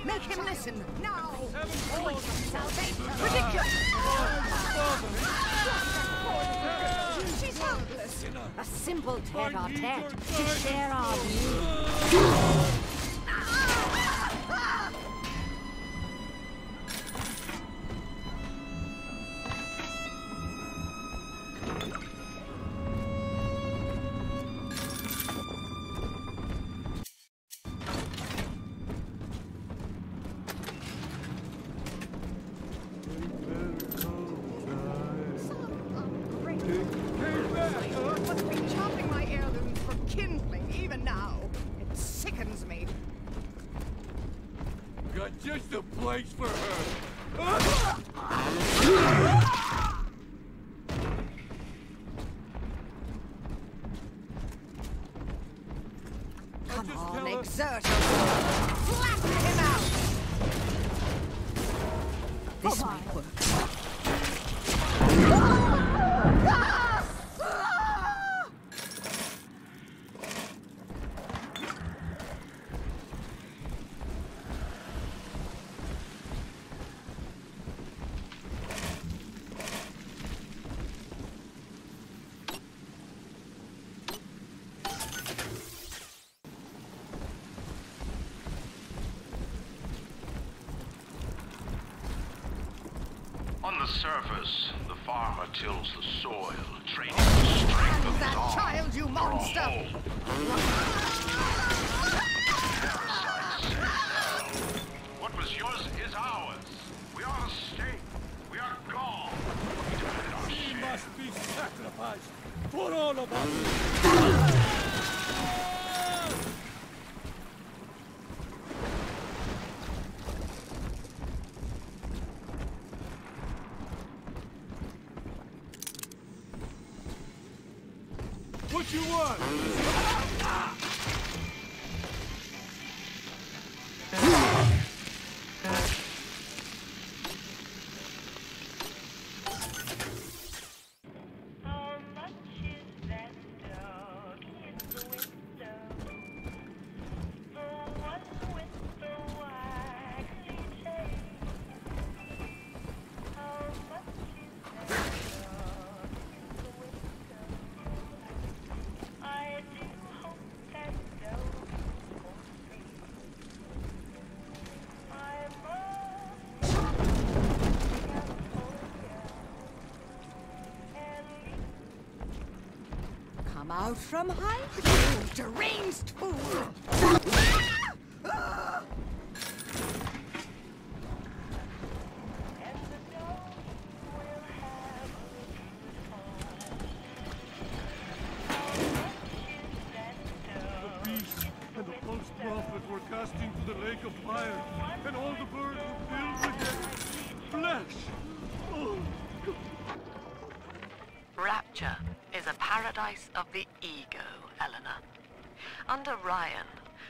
Make him listen, now! Voice of salvation! Ridiculous! She's helpless! A simple tete-a-tete to share our news. Must be chopping my heirlooms for kindling even now. It sickens me. Got just a place for her. Come on, exert yourself. Flatten him out. This might work. surface, the farmer tills the soil, trading the strength of his That arm child, you for a monster! home. Parasites say no. What was yours is ours. We are the state. We are gone. We demand our He share. must be sacrificed for all of us! What you want? Come out from hiding, you deranged fool! The beast and the false prophet were cast into the lake of fire, and all the birds were filled with their flesh. Oh, God. Rapture is a paradise of the ego, Eleanor. Under Ryan,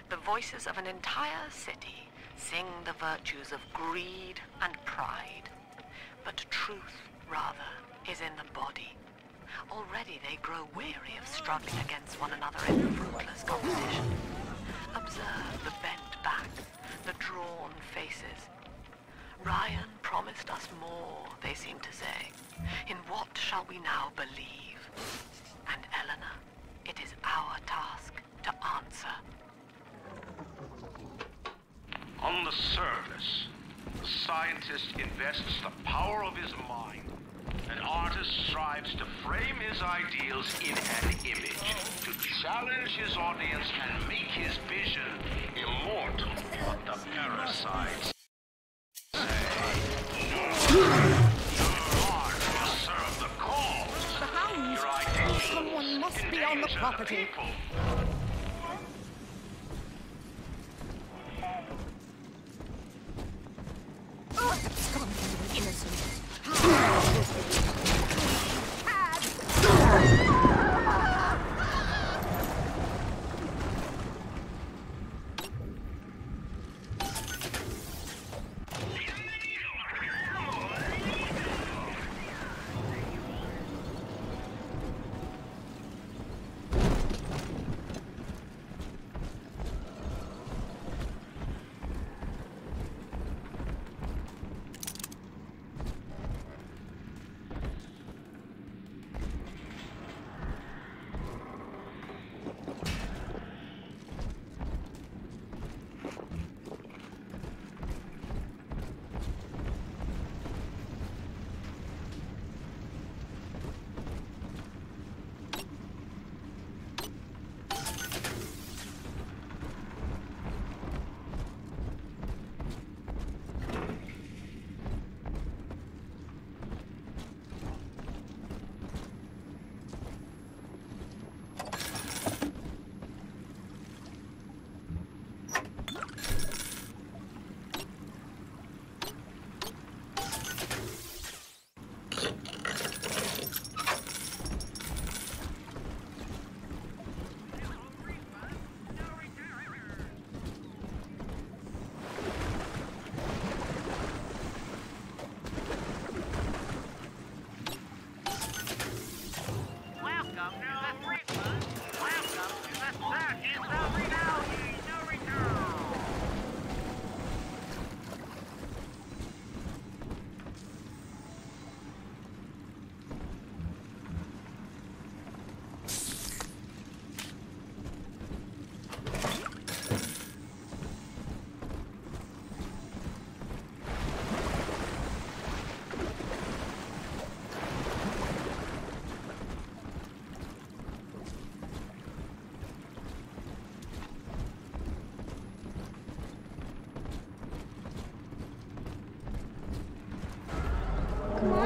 the voices of an entire city sing the virtues of greed and pride. But truth, rather, is in the body. Already they grow weary of struggling against one another in fruitless competition. Observe the bent back, the drawn faces. Ryan promised us more, they seem to say. In what shall we now believe? And Eleanor, it is our task to answer. On the surface, the scientist invests the power of his mind. An artist strives to frame his ideals in an image, to challenge his audience and make his vision immortal. But the parasites say, no. Your art will serve the cause. The hounds! Your ideals Someone must be on the endanger property. people. Abscond from the innocent.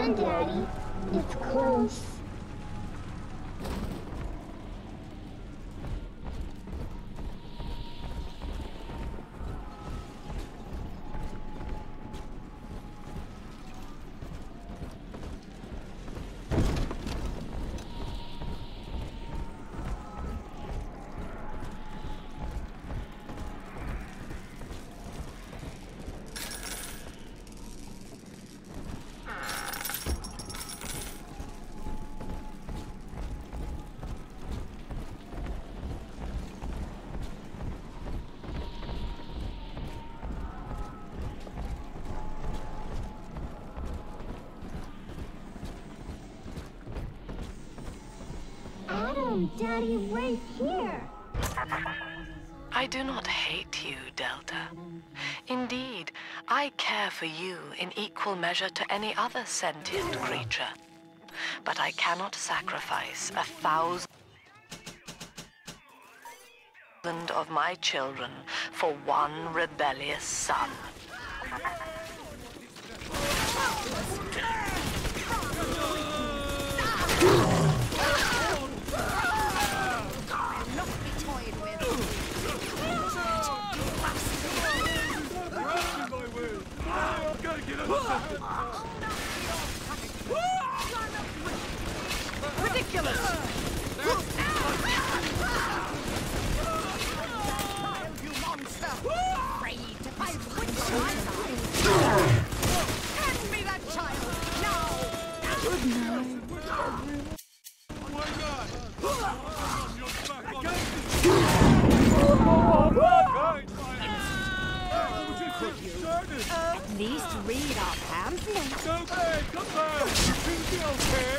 on, Daddy. It's close. Daddy, right here. I do not hate you, Delta. Indeed, I care for you in equal measure to any other sentient creature. But I cannot sacrifice 1,000 of my children for one rebellious son. Ridiculous! You monster! Afraid to fight with my eyes! Hand me that child, now! Good night. Why not? At least read our pamphlet. It's okay, come back. You'll be okay.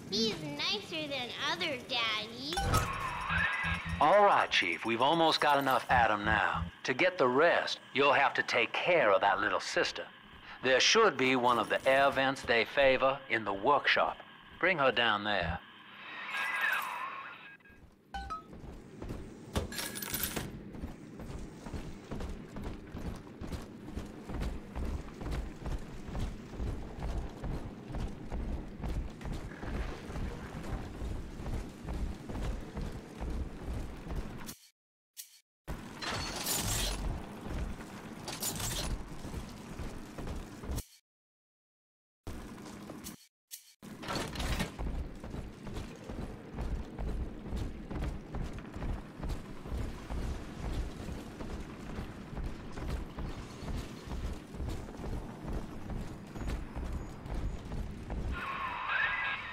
He's nicer than other daddies. All right, Chief, we've almost got enough Adam now. To get the rest, you'll have to take care of that little sister. There should be one of the air vents they favor in the workshop. Bring her down there.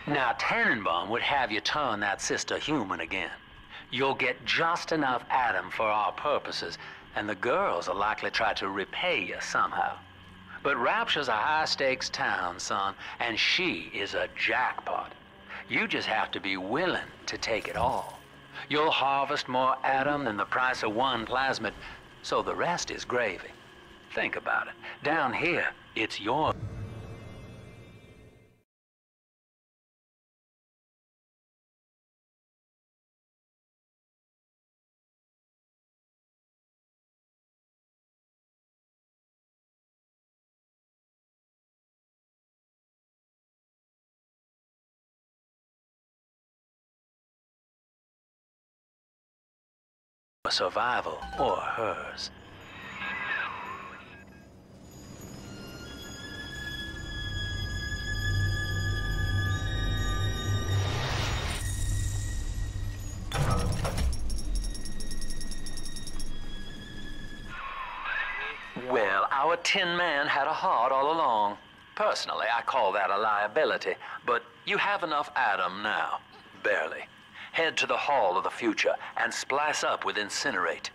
Now, Tannenbaum would have you turn that sister human again. You'll get just enough Adam for our purposes, and the girls will likely try to repay you somehow. But Rapture's a high-stakes town, son, and she is a jackpot. You just have to be willing to take it all. You'll harvest more Adam than the price of one plasmid, so the rest is gravy. Think about it. Down here, it's yours. Survival or hers. Well, our Tin Man had a heart all along. Personally, I call that a liability, but you have enough Adam now. Barely. Head to the Hall of the Future and splice up with Incinerate.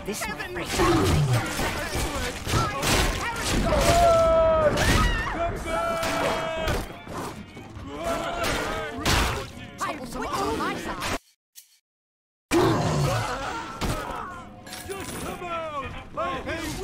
This might break Troublesome on my side. Just come out! I hate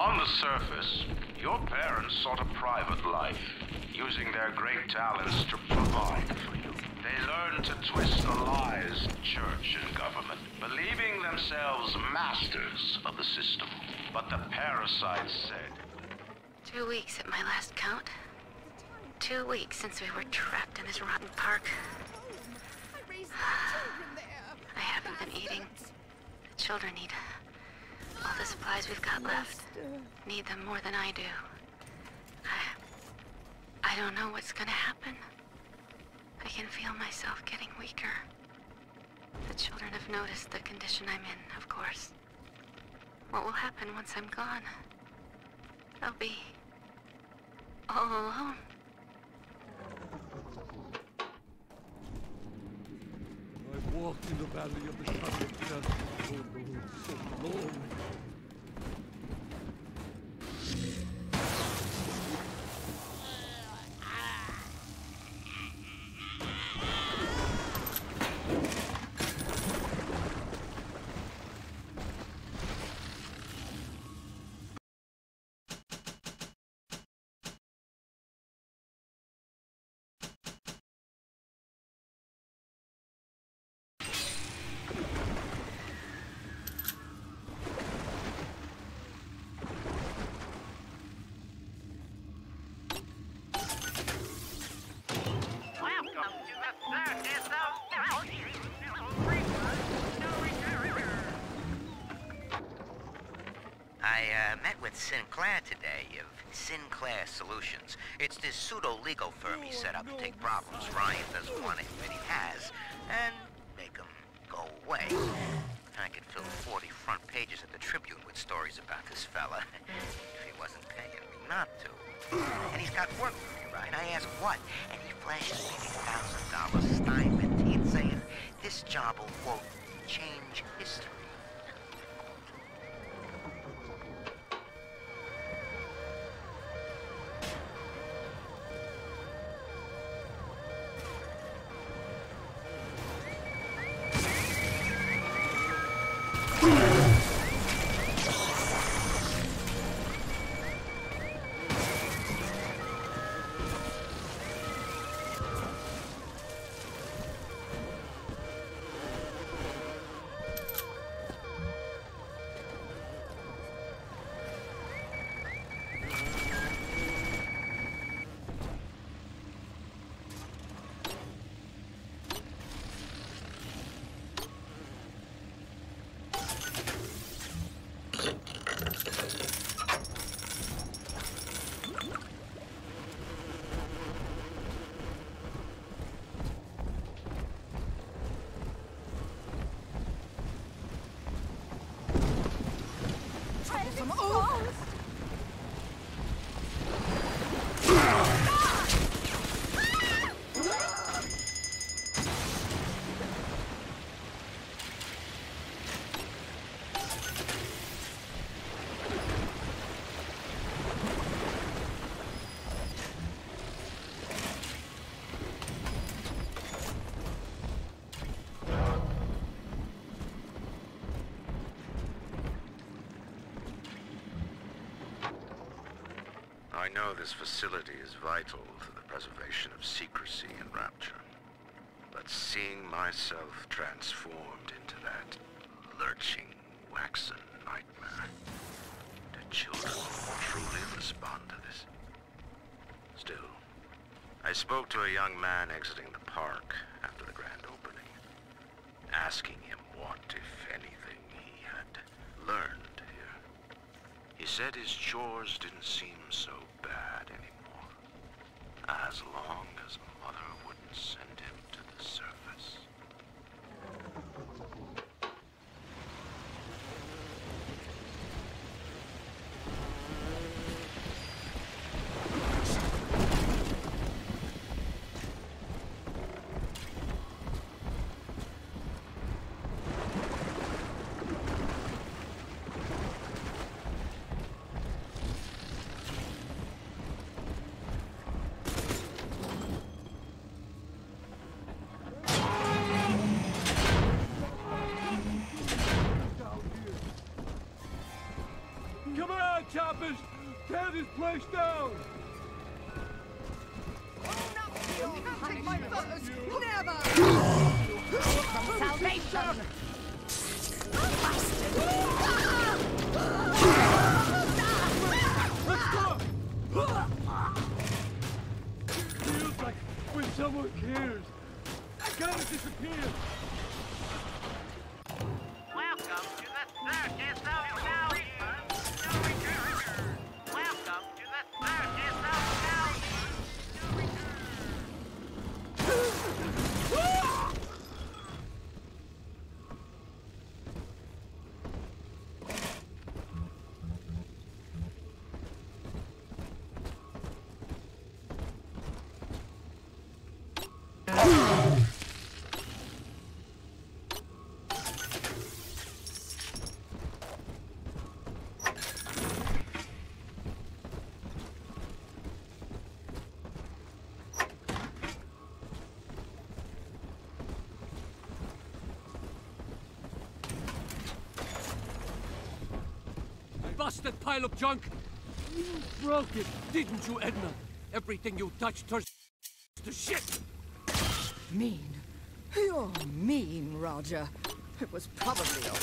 On the surface, your parents sought a private life, using their great talents to provide for you. They learned to twist the lies of church and government, believing themselves masters of the system. But the parasites said, 2 weeks at my last count. 2 weeks since we were trapped in this rotten park. I haven't been eating. The children need all the supplies we've got left. Need them more than I do. I don't know what's gonna happen. I can feel myself getting weaker. The children have noticed the condition I'm in, of course. What will happen once I'm gone? I'll be all alone. I walked in the valley of the shadow of death for so long. I met with Sinclair today of Sinclair Solutions. It's this pseudo-legal firm he set up to take problems Ryan doesn't want to admit he has, and make them go away. I could fill 40 front pages of the Tribune with stories about this fella, if he wasn't paying me not to. And he's got work for me, right? I asked what, and he flashes me $1,000 stipend, saying this job will, quote, change history. I know this facility is vital for the preservation of secrecy and Rapture. But seeing myself transformed into that lurching, waxen nightmare, do children truly respond to this? Still, I spoke to a young man exiting the park after the grand opening, asking him what, if anything, he had learned here. He said his chores didn't seem so bad anymore, as long as Mother wouldn't send him to the surface. Come on, choppers! Tear this place down! You can't take my foot! Never! From salvation! Bastard! Let's go! Feels like when someone cares. I gotta disappear! Welcome to the circus of Cali. Welcome to the circus of Cali. Busted pile of junk! You broke it, didn't you, Edna? Everything you touched turns to shit! Mean. You're mean, Roger. It was probably your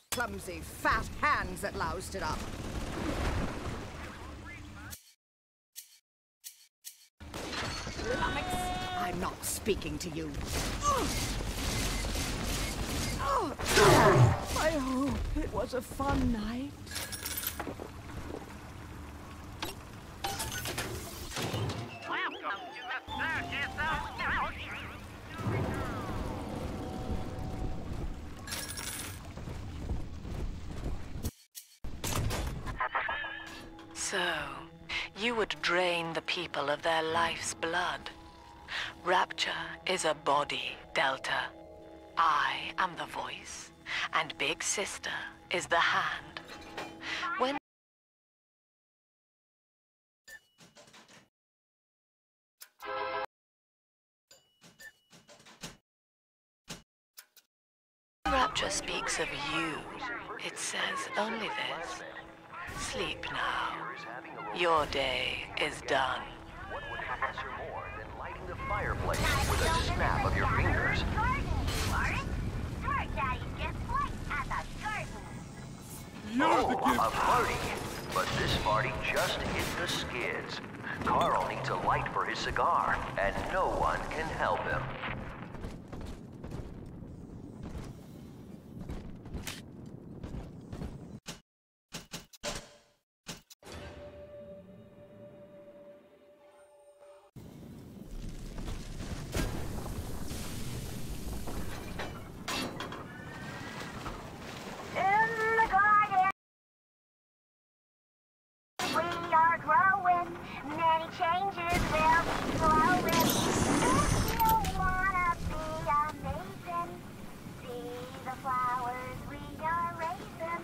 clumsy, fat hands that loused it up. I'm not speaking to you. I hope it was a fun night. Welcome to the circus of Cali. So, you would drain the people of their life's blood. Rapture is a body, Delta. I am the voice, and Big Sister is the hand. When Rapture speaks of you, it says only this. Sleep now. Your day is done. What would impress her more than lighting the fireplace with a snap of your fingers? Smart Daddy gets light at the garden. A party. But this party just hit the skids. Carl needs a light for his cigar, and no one can help him. Many changes will be flowing. If you wanna be amazing, see the flowers we are raising.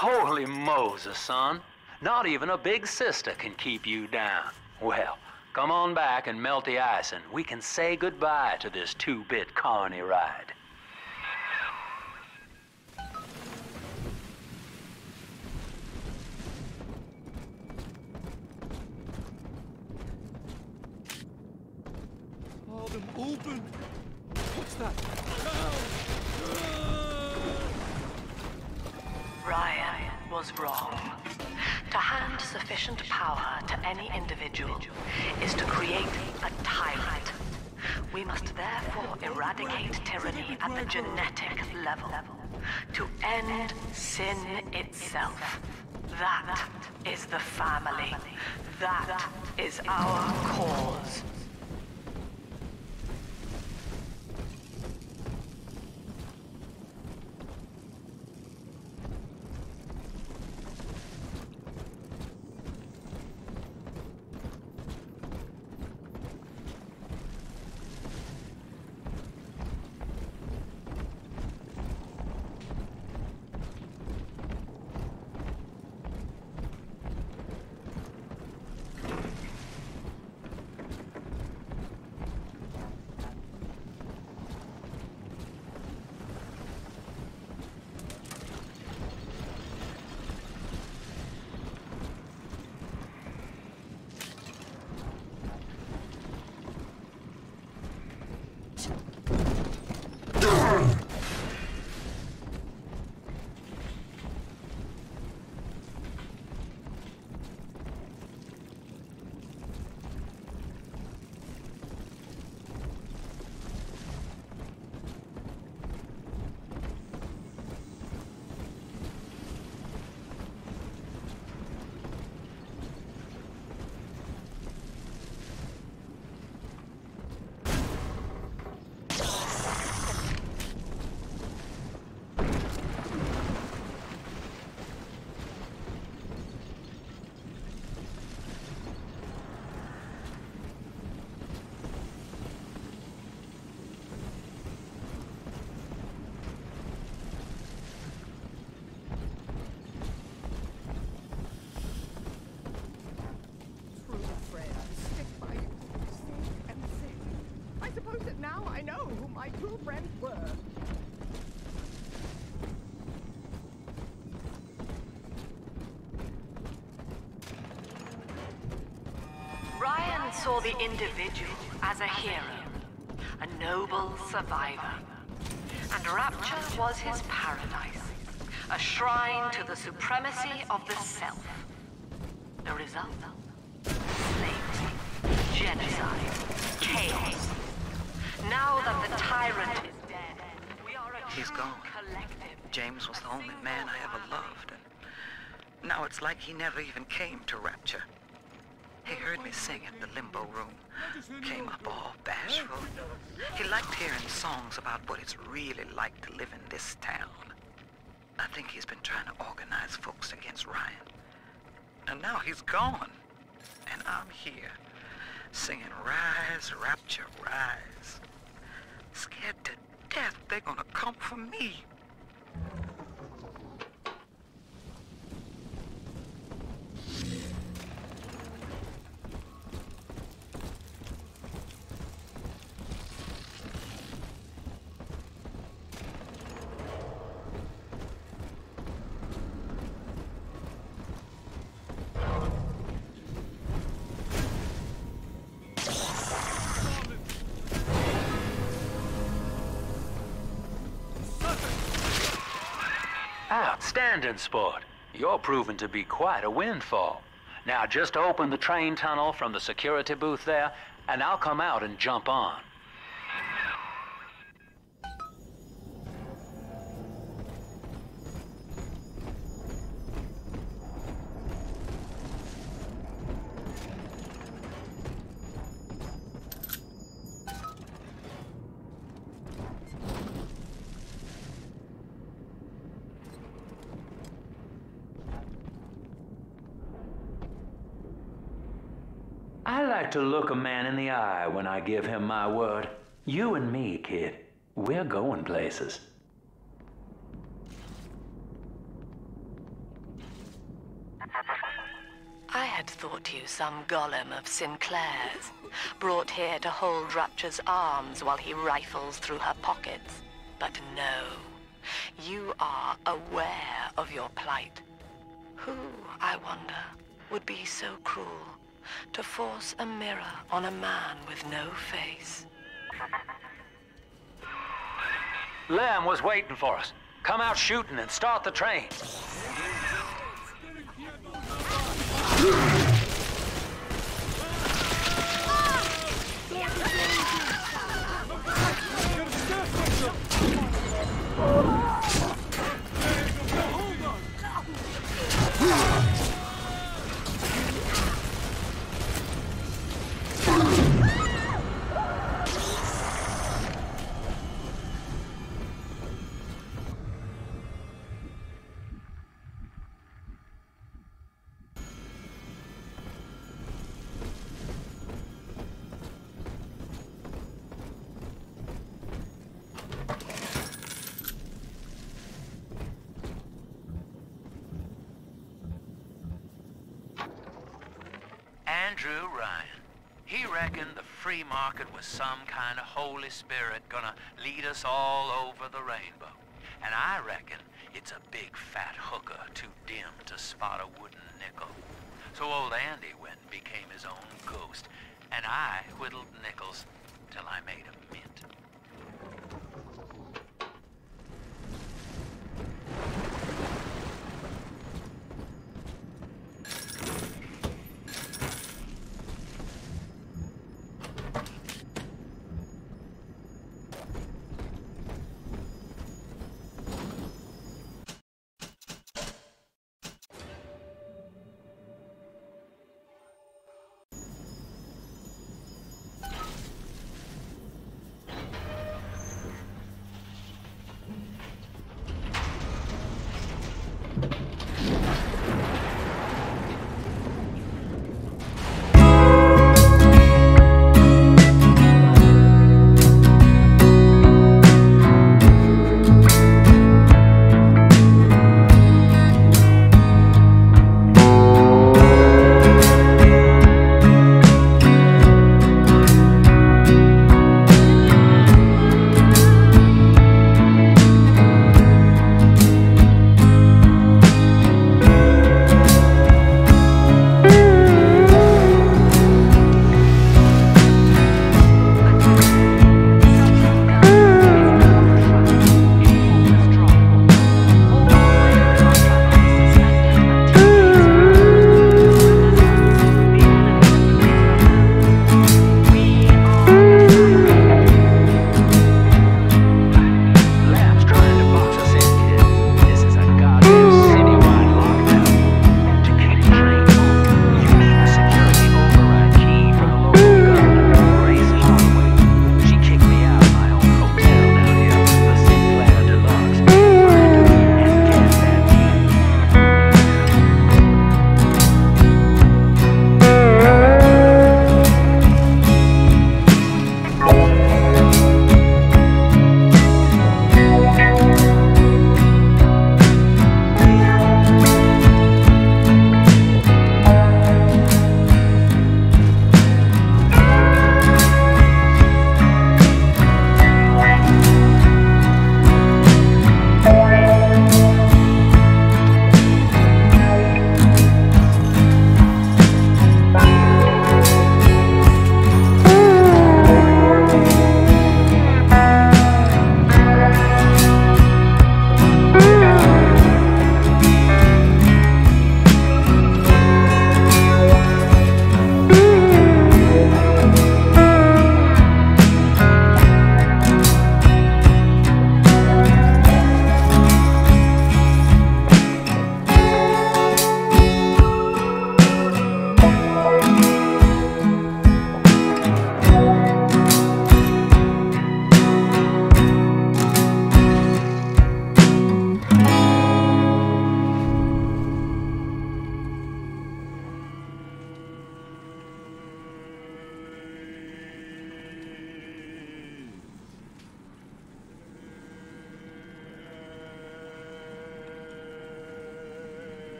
Holy Moses, son. Not even a big sister can keep you down. Well, come on back and melt the ice and we can say goodbye to this 2-bit carny ride. All them open. What's that? Ryan was wrong. To hand sufficient power to any individual is to create a tyrant. We must therefore eradicate tyranny at the genetic level. To end sin itself. That is the family. That is our cause. Now I know who my true friends were. Ryan saw the individual as a hero, a noble survivor. And Rapture was his paradise, a shrine to the supremacy of the self. The result? Slavery, genocide, chaos. Now that the tyrant is dead, we are a He's gone. James was the only man I ever loved, and now it's like he never even came to Rapture. He heard me sing at the limbo room, came up all bashful. He liked hearing songs about what it's really like to live in this town. I think he's been trying to organize folks against Ryan. And now he's gone, and I'm here, singing Rise, Rapture, Rise. Scared to death they're gonna come for me. Outstanding sport. You're proving to be quite a windfall. Now just open the train tunnel from the security booth there, and I'll come out and jump on. I like to look a man in the eye when I give him my word. You and me, kid, we're going places. I had thought you some golem of Sinclair's, brought here to hold Rapture's arms while he rifles through her pockets. But no, you are aware of your plight. Who, I wonder, would be so cruel to force a mirror on a man with no face? Lamb was waiting for us. Come out shooting and start the train. Andrew Ryan. He reckoned the free market was some kind of Holy Spirit gonna lead us all over the rainbow. And I reckon it's a big fat hooker too dim to spot a wooden nickel. So old Andy went and became his own ghost, and I whittled nickels till I made a mint.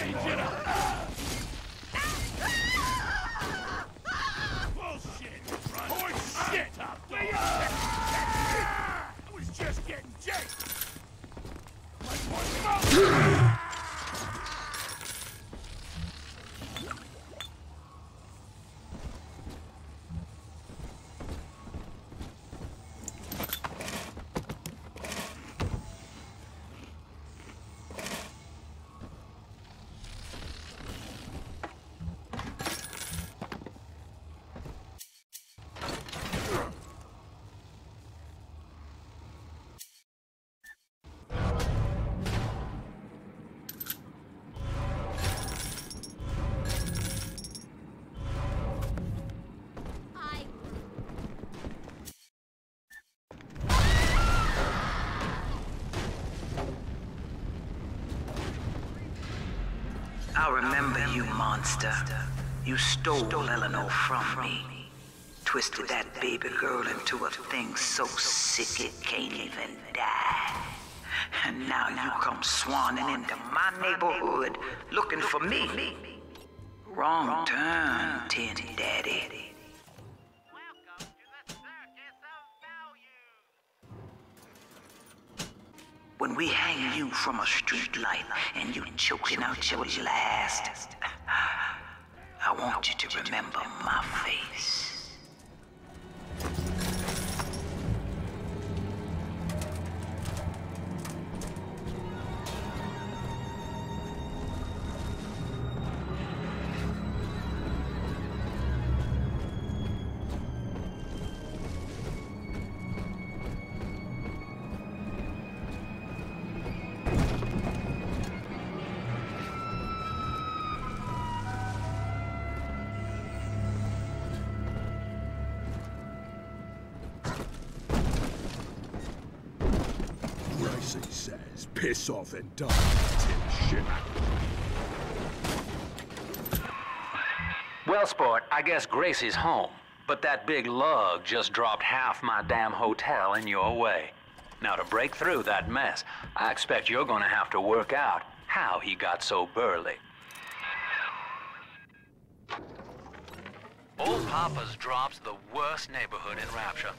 need you to... Bullshit! Horse shit! I was just getting jaked! Like one smoke! I remember you, monster. You stole Eleanor from me. Twisted that baby girl into a thing so sick it can't even die. And now you come swanning into my neighborhood looking for me. Wrong turn, Tin Daddy. When we hang you from a street light and you choking out your last, I want you to remember my face. Gracie says, piss off and die, shit. Well, sport, I guess Gracie's home. But that big lug just dropped half my damn hotel in your way. Now, to break through that mess, I expect you're gonna have to work out how he got so burly. Old Papa's Drop's the worst neighborhood in Rapture,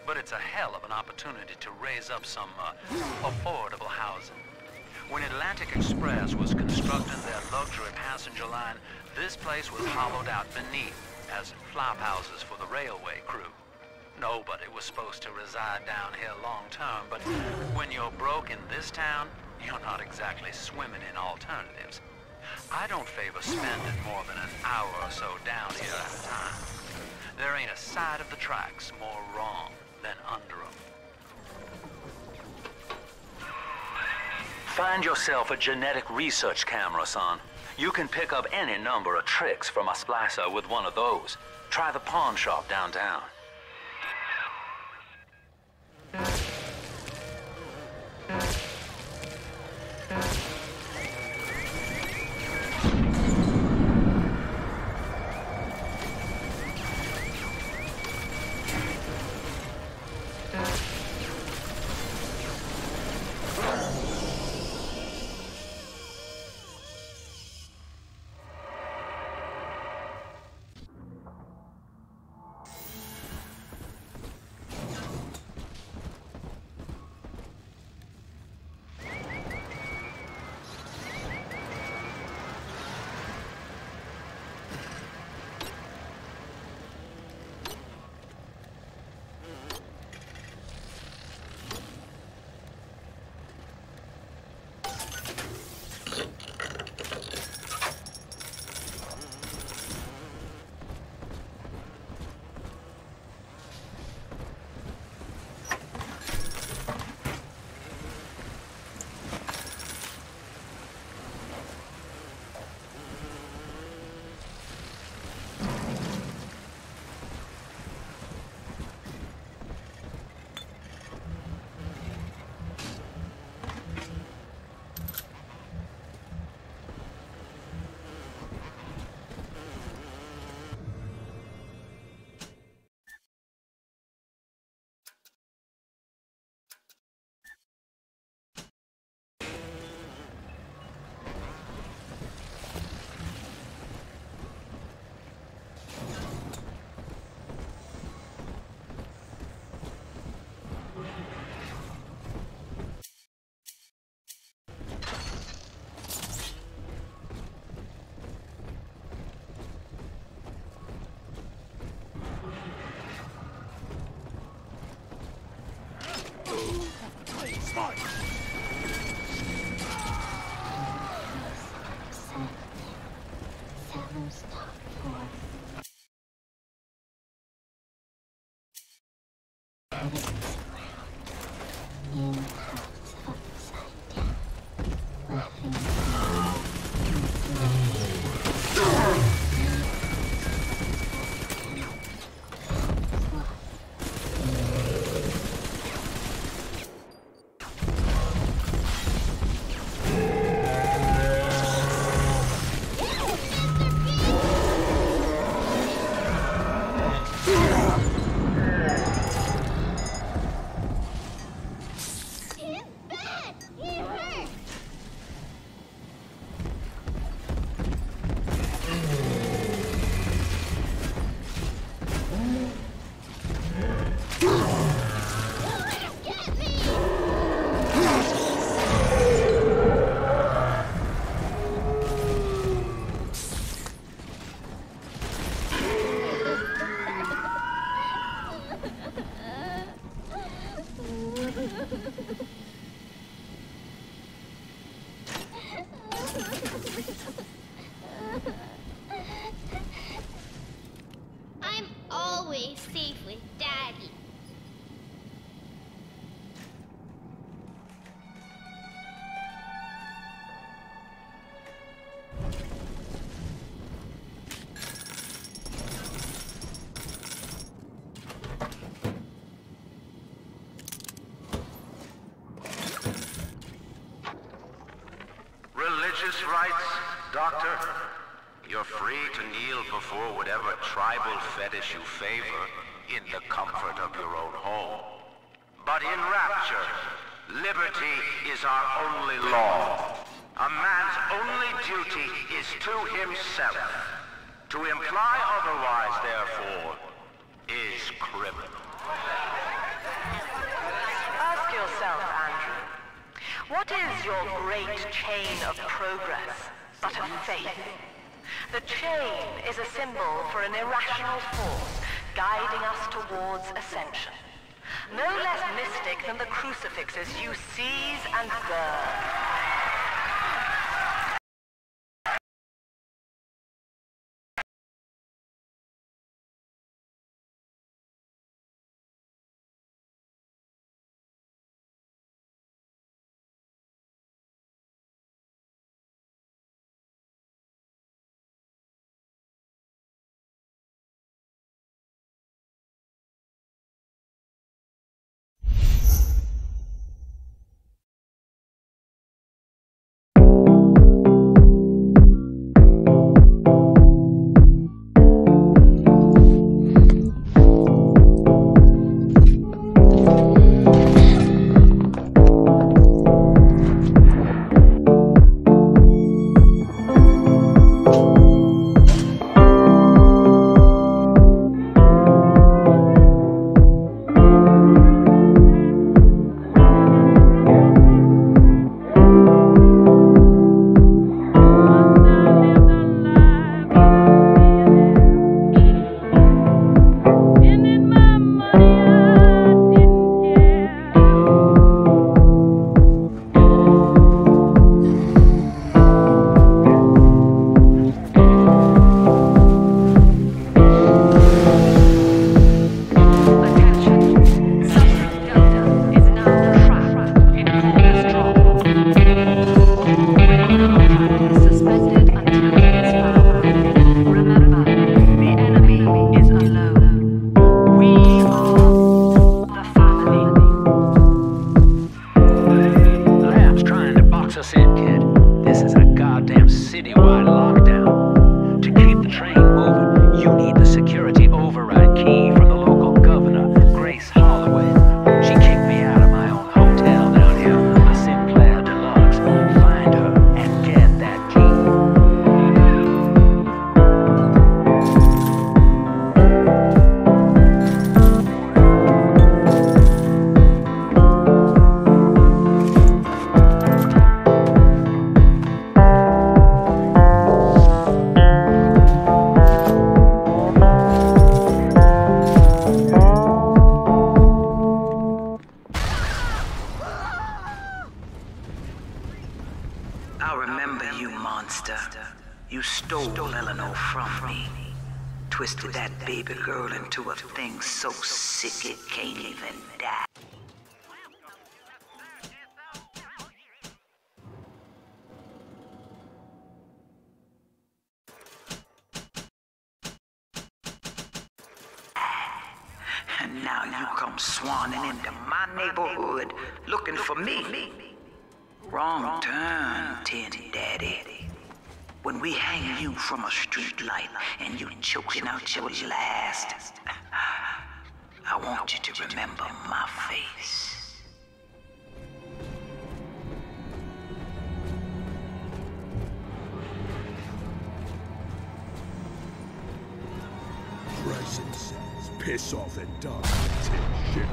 but it's a hell of an opportunity to raise up some affordable housing. When Atlantic Express was constructing their luxury passenger line, this place was hollowed out beneath as flop houses for the railway crew. Nobody was supposed to reside down here long term, but when you're broke in this town, you're not exactly swimming in alternatives. I don't favor spending more than an hour or so down here at a time. There ain't a side of the tracks more wrong than under them. Find yourself a genetic research camera, son. You can pick up any number of tricks from a splicer with one of those. Try the pawn shop downtown. I'm always safe with Daddy. Religious rites, Doctor? You're free to kneel before whatever tribal fetish you favor in the comfort of your own home. But in Rapture, liberty is our only law. A man's only duty is to himself. To imply otherwise, therefore, is criminal. Ask yourself, Andrew, what is your great chain of progress but a faith? The chain is a symbol for an irrational force guiding us towards ascension. No less mystic than the crucifixes you seize and burn. I remember you, monster. You stole Eleanor from me. Twisted that baby girl into a thing so sick it can't even die. And now you come swanning into my neighborhood looking for me. Wrong turn, Tin Daddy. When we hang you from a street light and you choking out your last, I want you to remember my face. Bryson says, piss off and die, tin shit.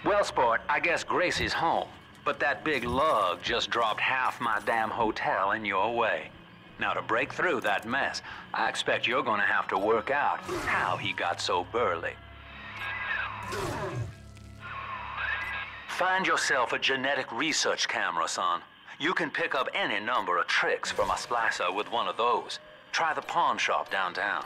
Well, sport, I guess Gracie's home. But that big lug just dropped half my damn hotel in your way. Now, to break through that mess, I expect you're gonna have to work out how he got so burly. Find yourself a genetic research camera, son. You can pick up any number of tricks from a splicer with one of those. Try the pawn shop downtown.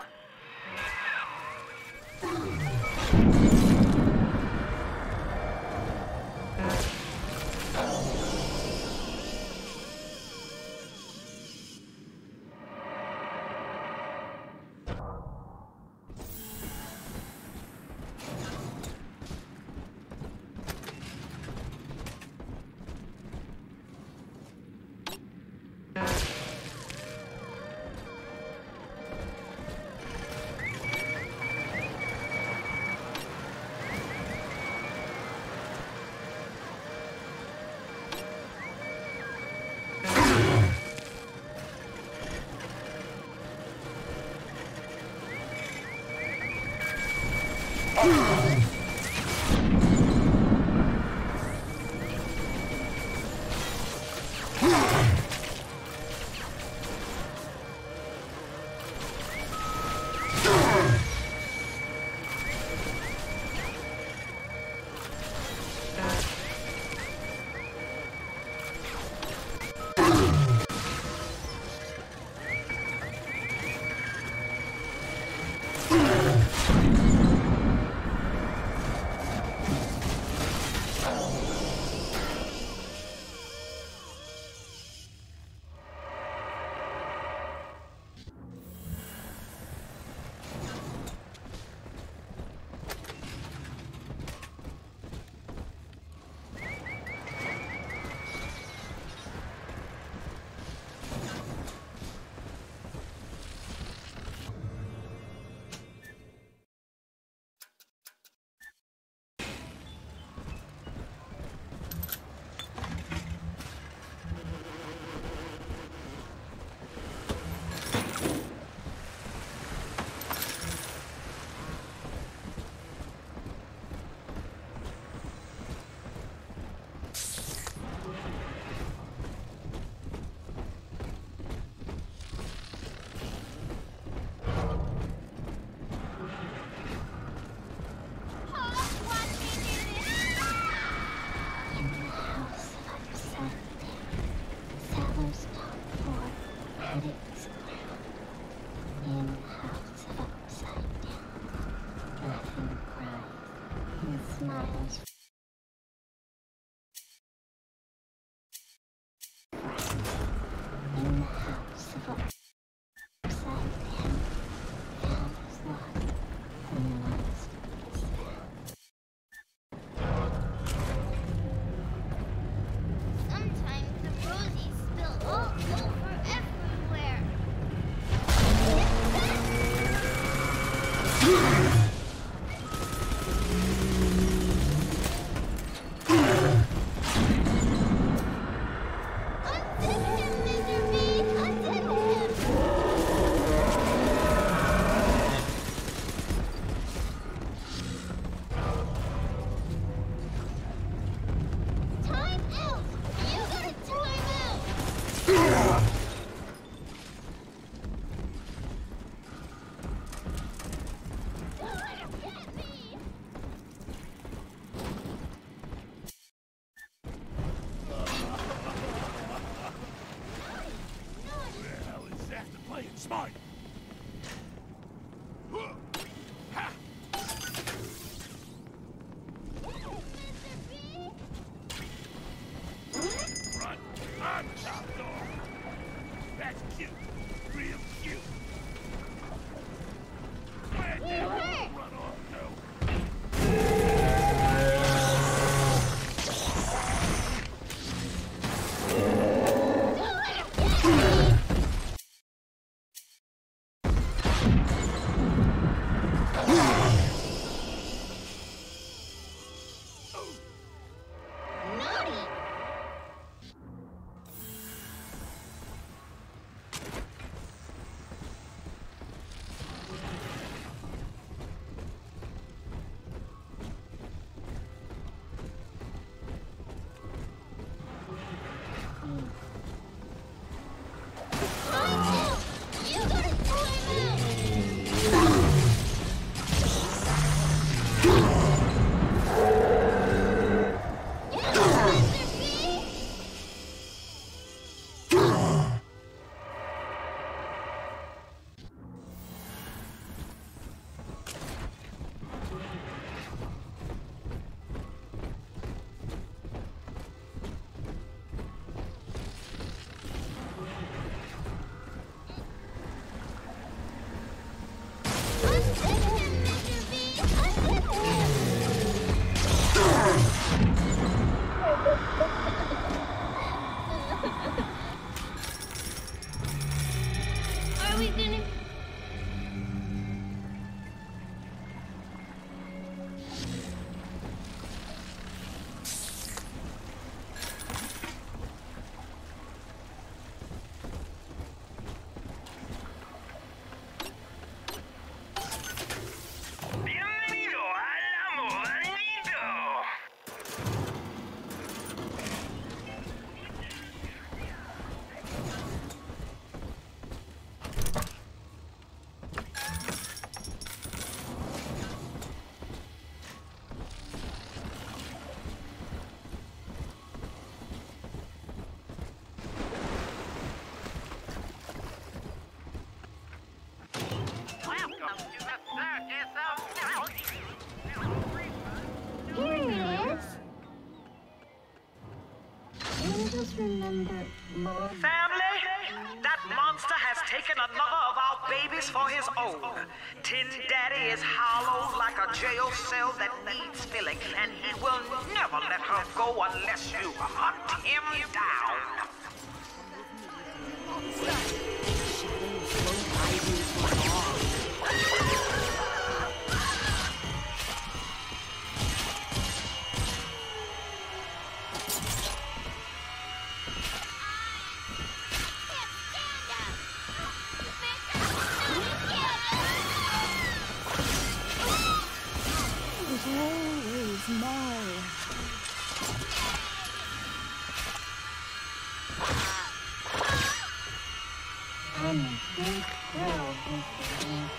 mine! Run! I'm top dog! That's cute! Real cute! Where did you run off to? Family, that monster has taken another of our babies for his own. Tin Daddy is hollow like a jail cell that needs filling, and he will never let her go unless you hunt him down. Always mine. I'm a big girl, Mr.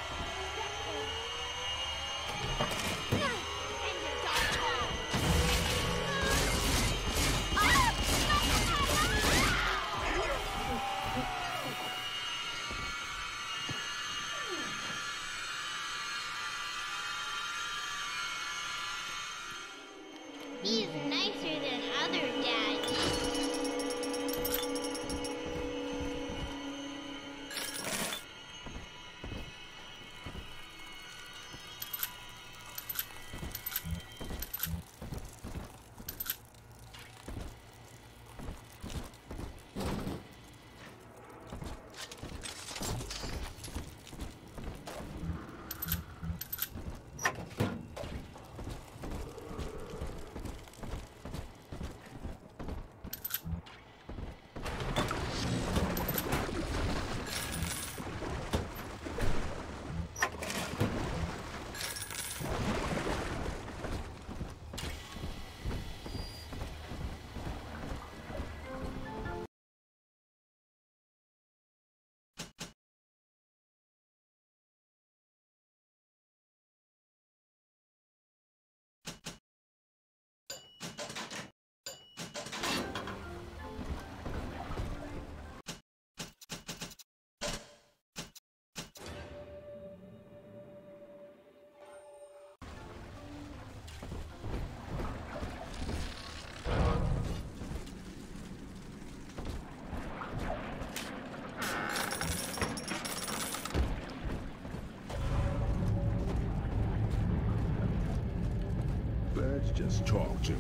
Let's talk to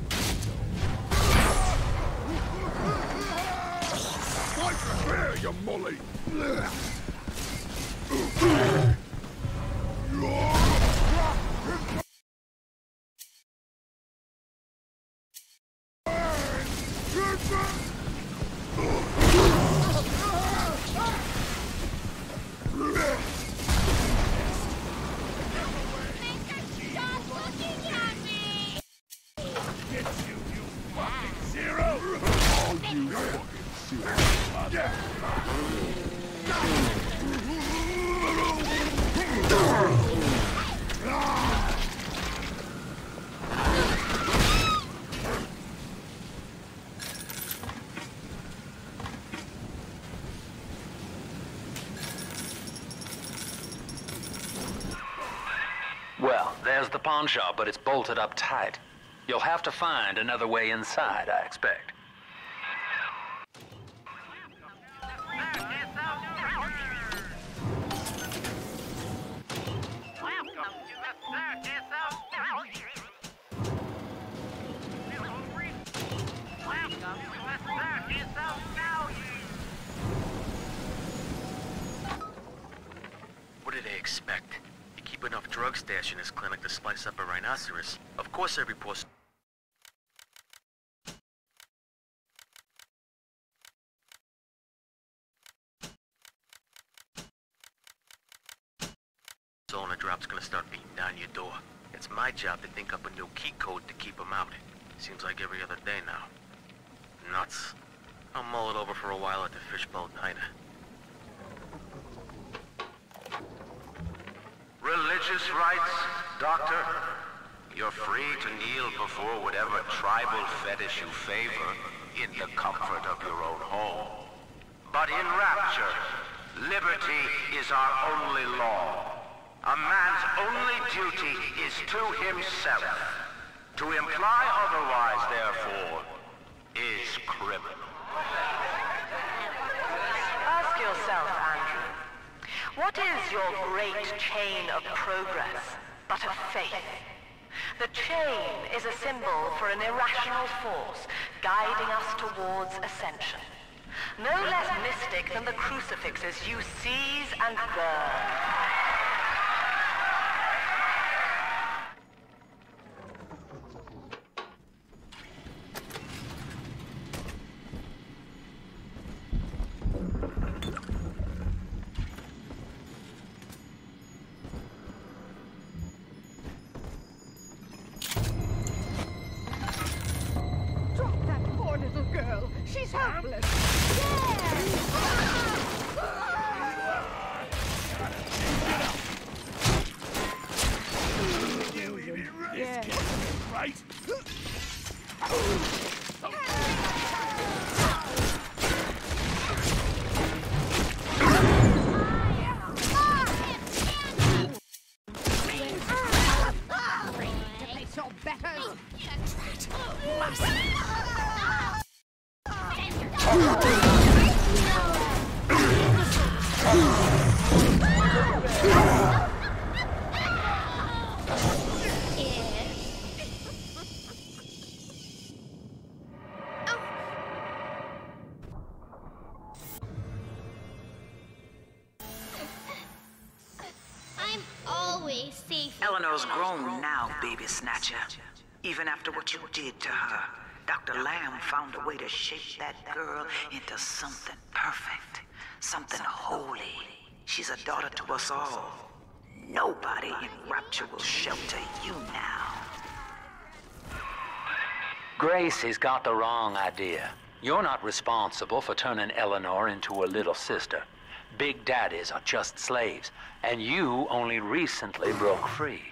Fight fair, you mully! Well, there's the pawn shop, but it's bolted up tight. You'll have to find another way inside, I expect. What do they expect? You keep enough drug stash in this clinic to slice up a rhinoceros. Of course every poor owner drop's gonna start beating down your door. It's my job to think up a new key code to keep them out. Seems like every other day now. Nuts. I'll mull it over for a while at the Fishbowl Diner. Religious rites, Doctor? You're free to kneel before whatever tribal fetish you favor in the comfort of your own home. But in Rapture, liberty is our only law. A man's only duty is to himself. To imply otherwise, therefore, is criminal. Ask yourself, Andrew, what is your great chain of progress but a faith? The chain is a symbol for an irrational force guiding us towards ascension. No less mystic than the crucifixes you seize and burn. She's helpless. Yeah. Right? I'm always safe. Eleanor's grown now, baby snatcher. Even after what you did to her, Dr. Lamb found a way to shape that girl into something perfect, something holy. She's a daughter to us all. Nobody in Rapture will shelter you now. Gracie's got the wrong idea. You're not responsible for turning Eleanor into a little sister. Big daddies are just slaves, and you only recently broke free.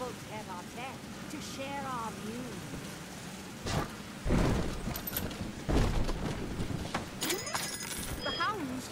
difficult tete-a-tete to share our views. The hounds.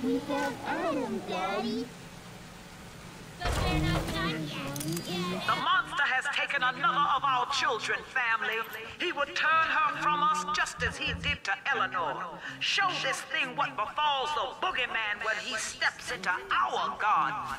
We have Adam, Daddy. The monster has taken another of our children, family. He would turn her from us just as he did to Eleanor. Show this thing what befalls the boogeyman when he steps into our garden.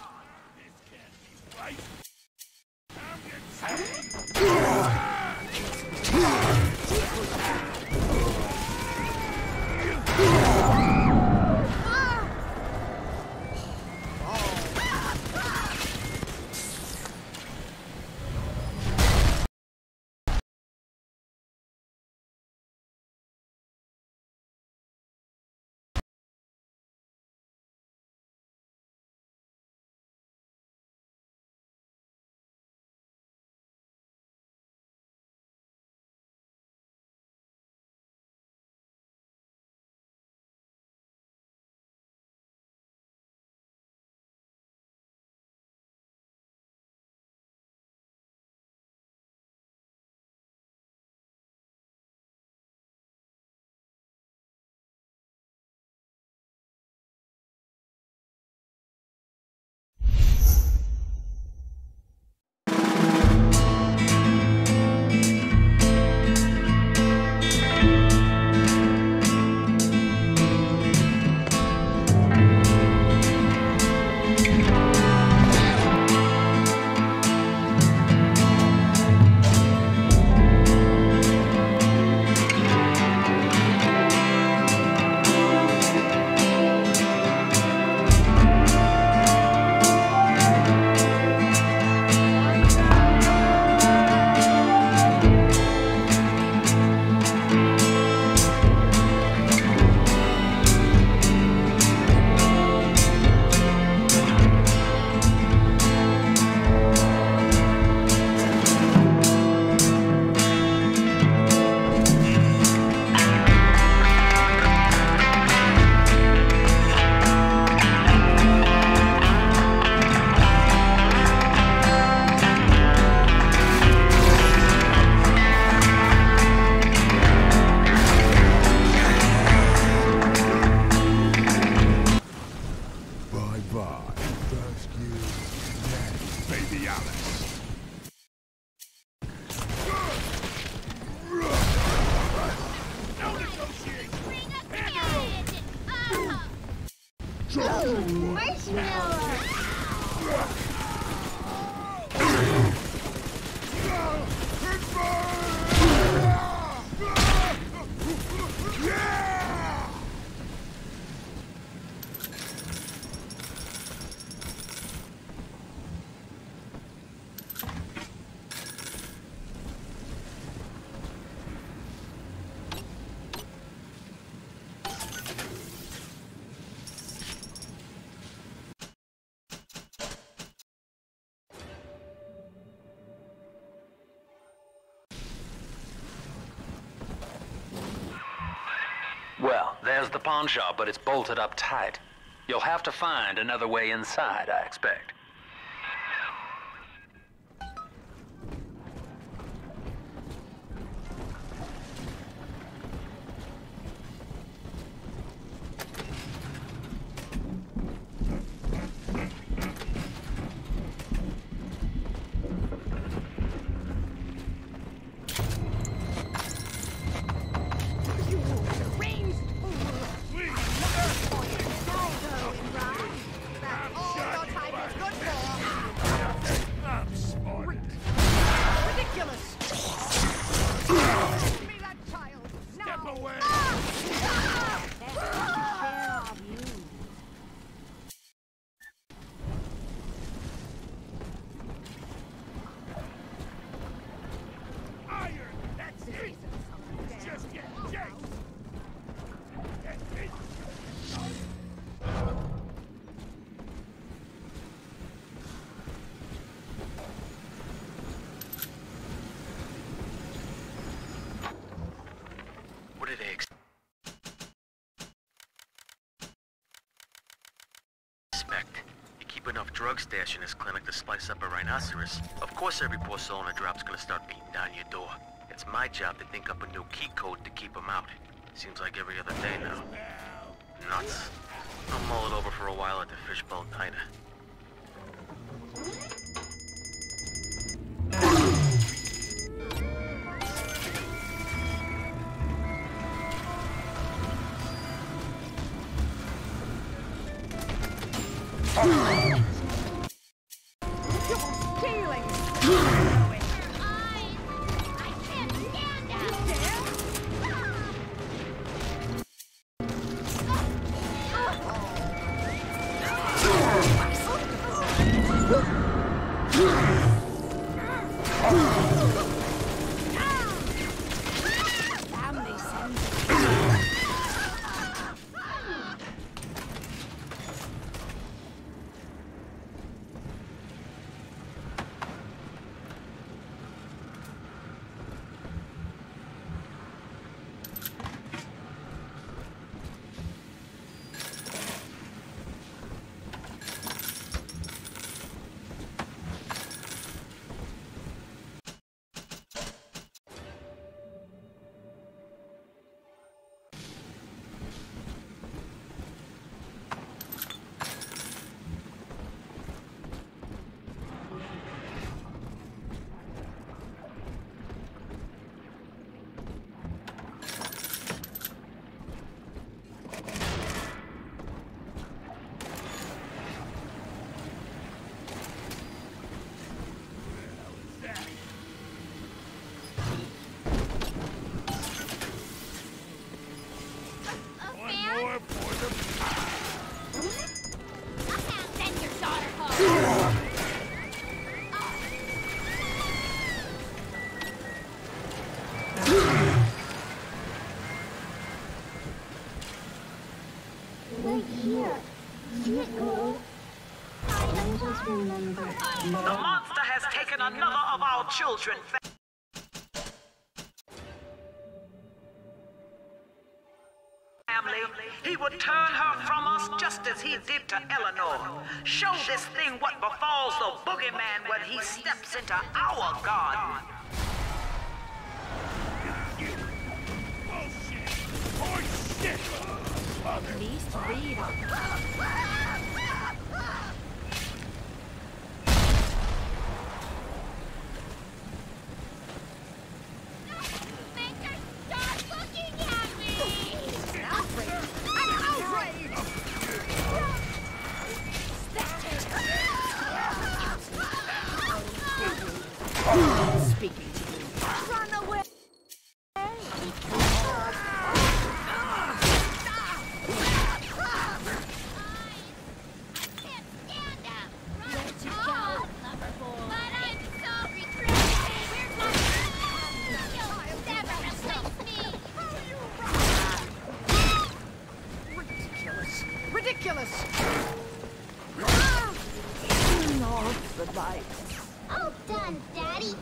Well, there's the pawn shop, but it's bolted up tight. You'll have to find another way inside, I expect. expect? You keep enough drug stash in this clinic to slice up a rhinoceros. Of course every poor soul in a drop's gonna start beating down your door. It's my job to think up a new key code to keep them out. Seems like every other day now. Nuts. I'll mull it over for a while at the fishbowl diner. Right here. See it go? I just remember. The monster has taken another of our children. Family, he would turn her from us just as he did to Eleanor. Show this thing what befalls the boogeyman when he steps into our garden. At least read speaking to you. Run away! Ridiculous! Turn off the lights. All done, Daddy.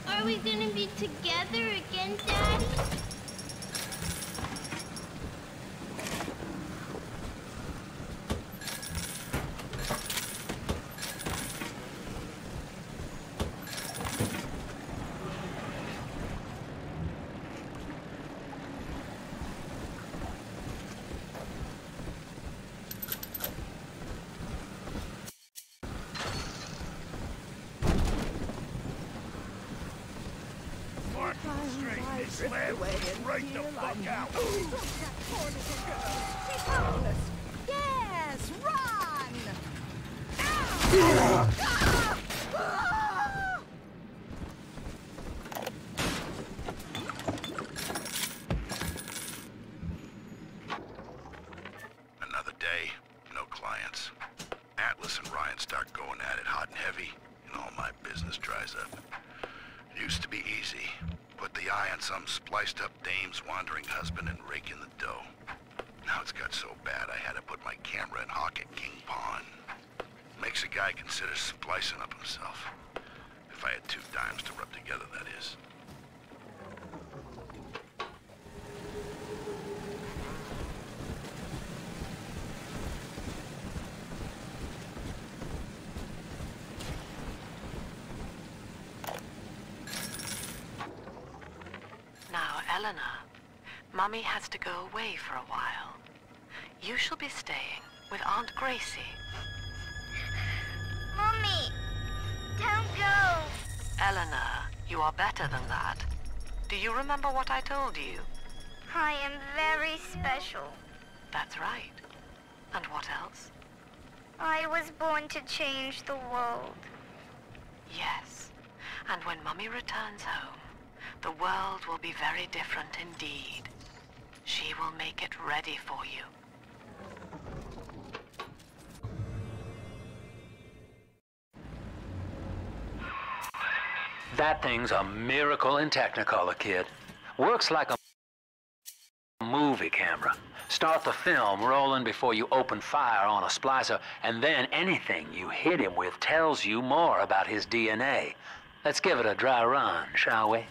Are we gonna be together again, Daddy? Right the fuck out! She's helpless! Yes, run! Another day, no clients. Atlas and Ryan start going at it hot and heavy, and all my business dries up. It used to be easy. Put the eye on some spliced-up dame's wandering husband and rake in the dough. Now it's got so bad I had to put my camera camera and hawk at King Pawn. Makes a guy consider splicing up himself. If I had 2 dimes to rub together, that is. Now, Eleanor, Mummy has to go away for a while. You shall be staying with Aunt Gracie. Mommy, don't go. Eleanor, you are better than that. Do you remember what I told you? I am very special. That's right. And what else? I was born to change the world. Yes. And when Mummy returns home, the world will be very different indeed. She will make it ready for you. That thing's a miracle in Technicolor, kid. Works like a movie camera. Start the film rolling before you open fire on a splicer, and then anything you hit him with tells you more about his DNA. Let's give it a dry run, shall we?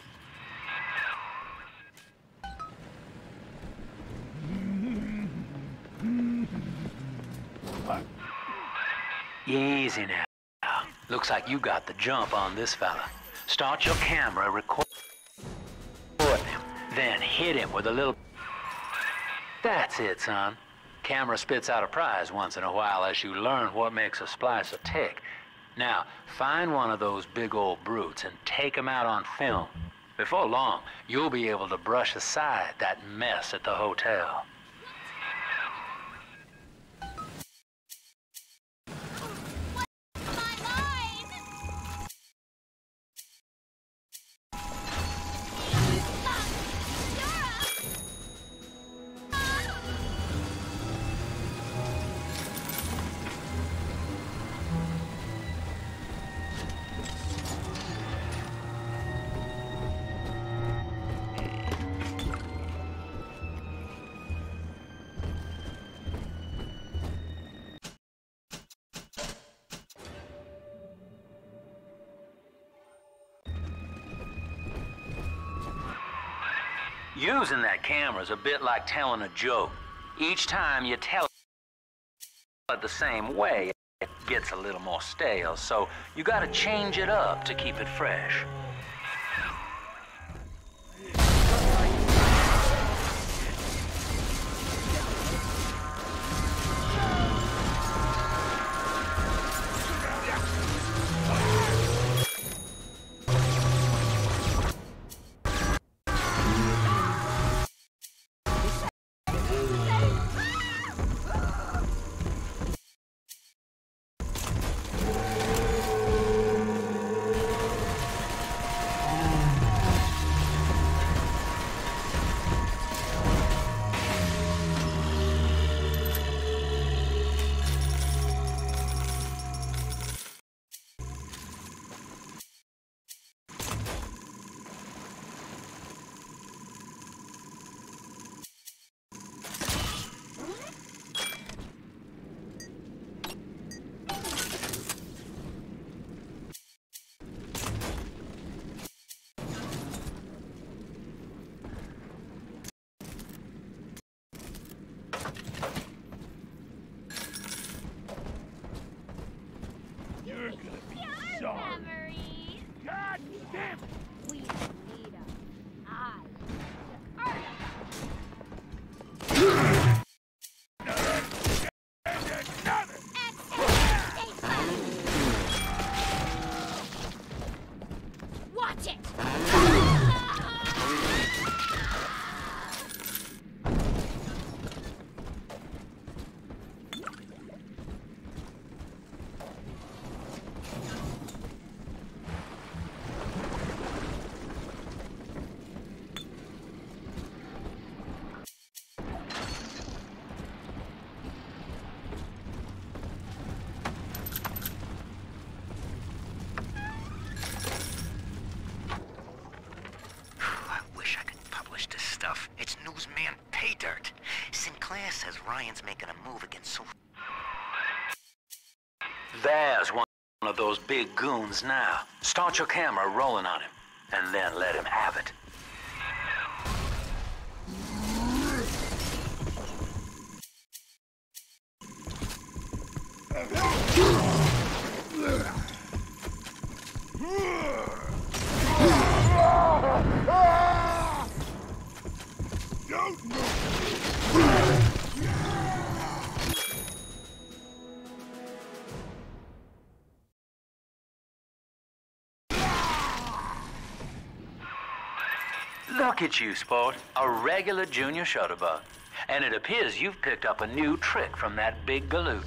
Easy now. Looks like you got the jump on this fella. Start your camera, record him, then hit him with a little... That's it, son. Camera spits out a prize once in a while as you learn what makes a splicer tick. Now, find one of those big old brutes and take him out on film. Before long, you'll be able to brush aside that mess at the hotel. Using that camera is a bit like telling a joke. Each time you tell it the same way, it gets a little more stale, so you gotta change it up to keep it fresh. God damn it! We need a eye. Watch it! It's newsman pay dirt. Sinclair says Ryan's making a move against There's one of those big goons now. Start your camera rolling on him, and then let him have it. Don't move! Look at you, sport. A regular junior shutterbug. And it appears you've picked up a new trick from that big galoot.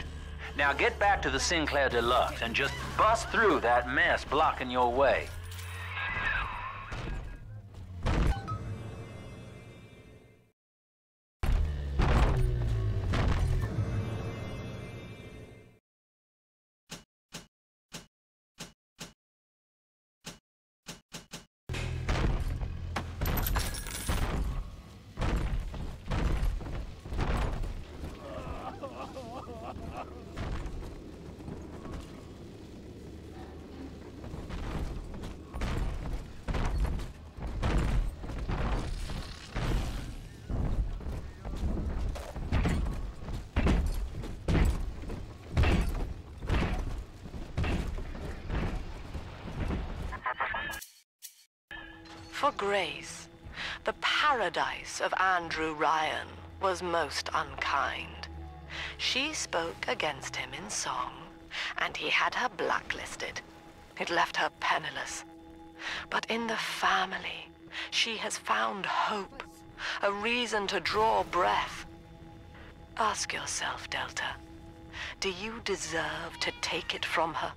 Now get back to the Sinclair Deluxe and just bust through that mess blocking your way. For Grace, the paradise of Andrew Ryan was most unkind. She spoke against him in song, and he had her blacklisted. It left her penniless. But in the family, she has found hope, a reason to draw breath. Ask yourself, Delta, do you deserve to take it from her?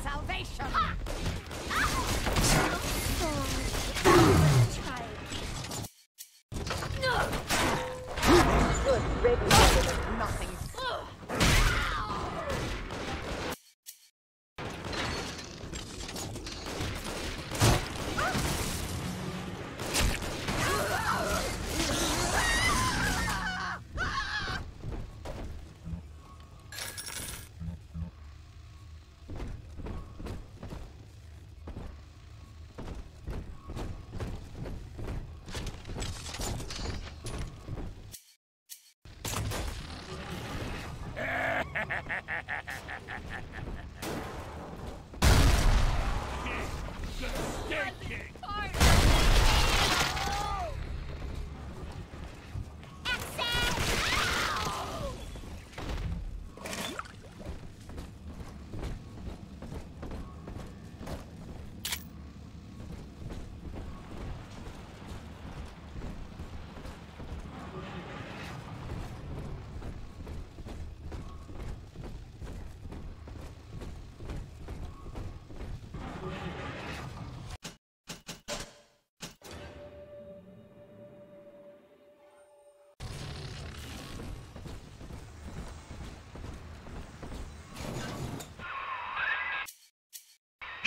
Salvation! Good riddance. Nothing.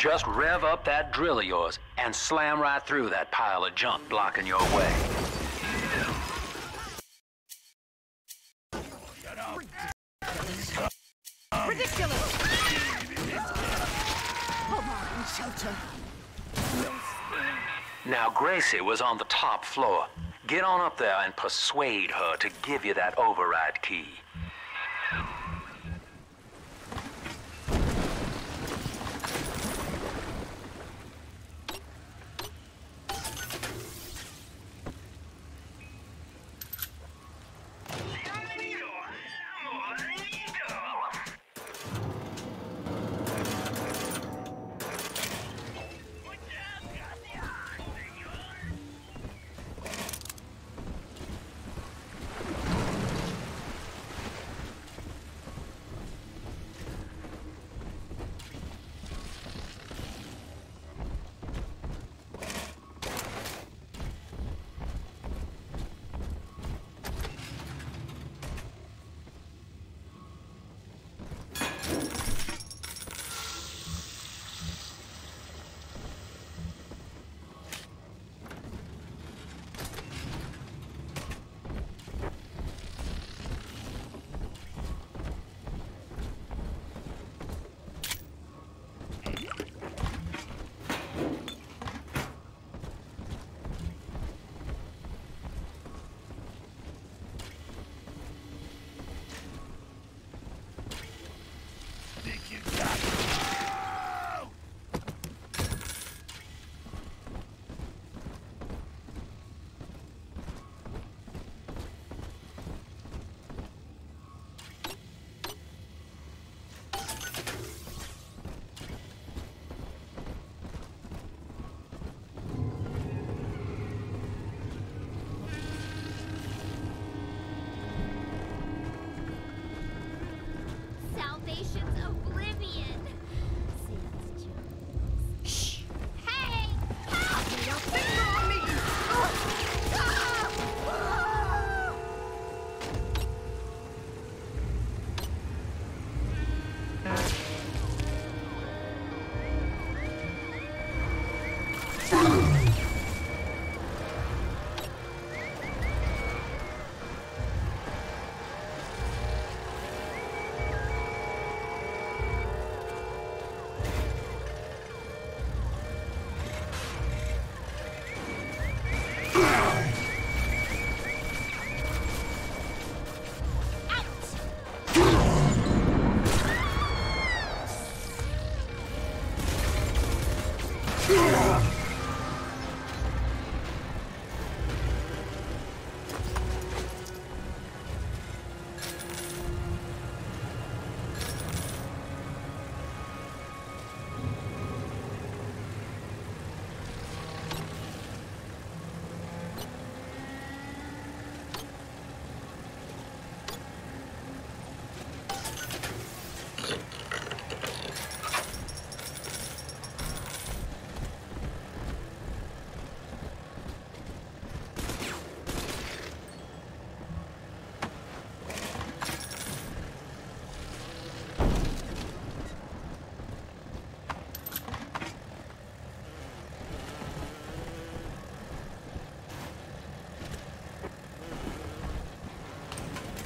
Just rev up that drill of yours and slam right through that pile of junk blocking your way. Ridiculous! Come on, shelter. Now, Gracie was on the top floor. Get on up there and persuade her to give you that override key.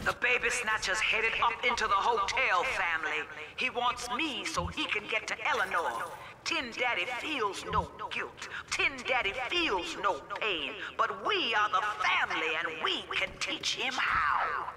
The baby snatcher's headed up into the hotel, family. He wants me so he can get to Eleanor. Tin Daddy feels no guilt. Tin Daddy feels no pain. But we are the family and we can teach him how.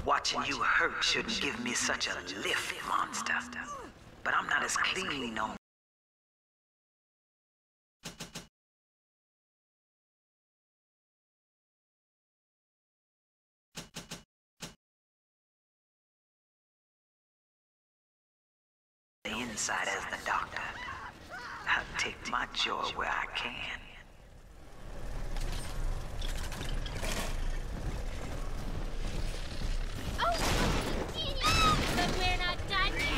Watching you hurt shouldn't give me such a lift, monster. But I'm not as clean no more. The inside as the doctor. I'll take my joy where I can. But we're not done yet.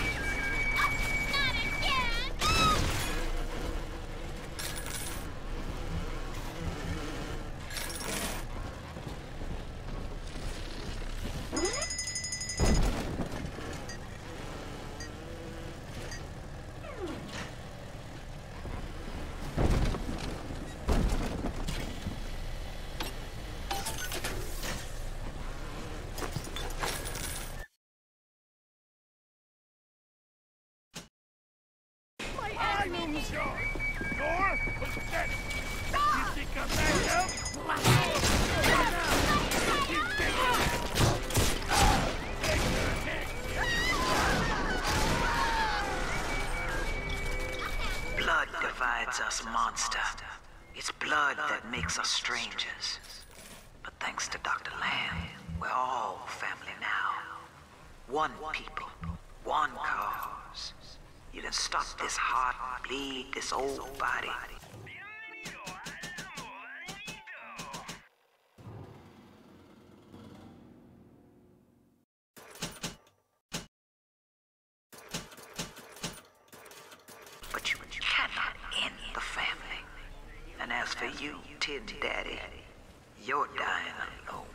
Not again. Door? What's that? You think I'm back Blood divides us, monster. It's blood that makes us strangers. But thanks to Dr. Lamb, we're all family now. One people, one cause. You can stop this heart bleed, this old body. But you cannot end the family. And as for you, Tin Daddy, you're dying alone.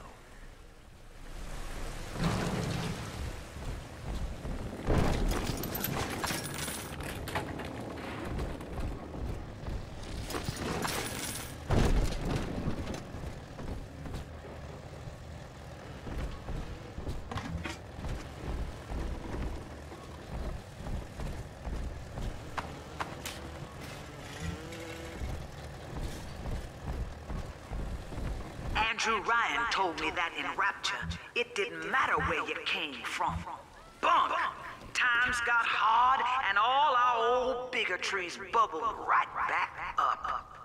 Andrew Ryan told me that in Rapture, it didn't matter where you came from. Bunk! Times got hard and all our old bigotries bubbled right back up.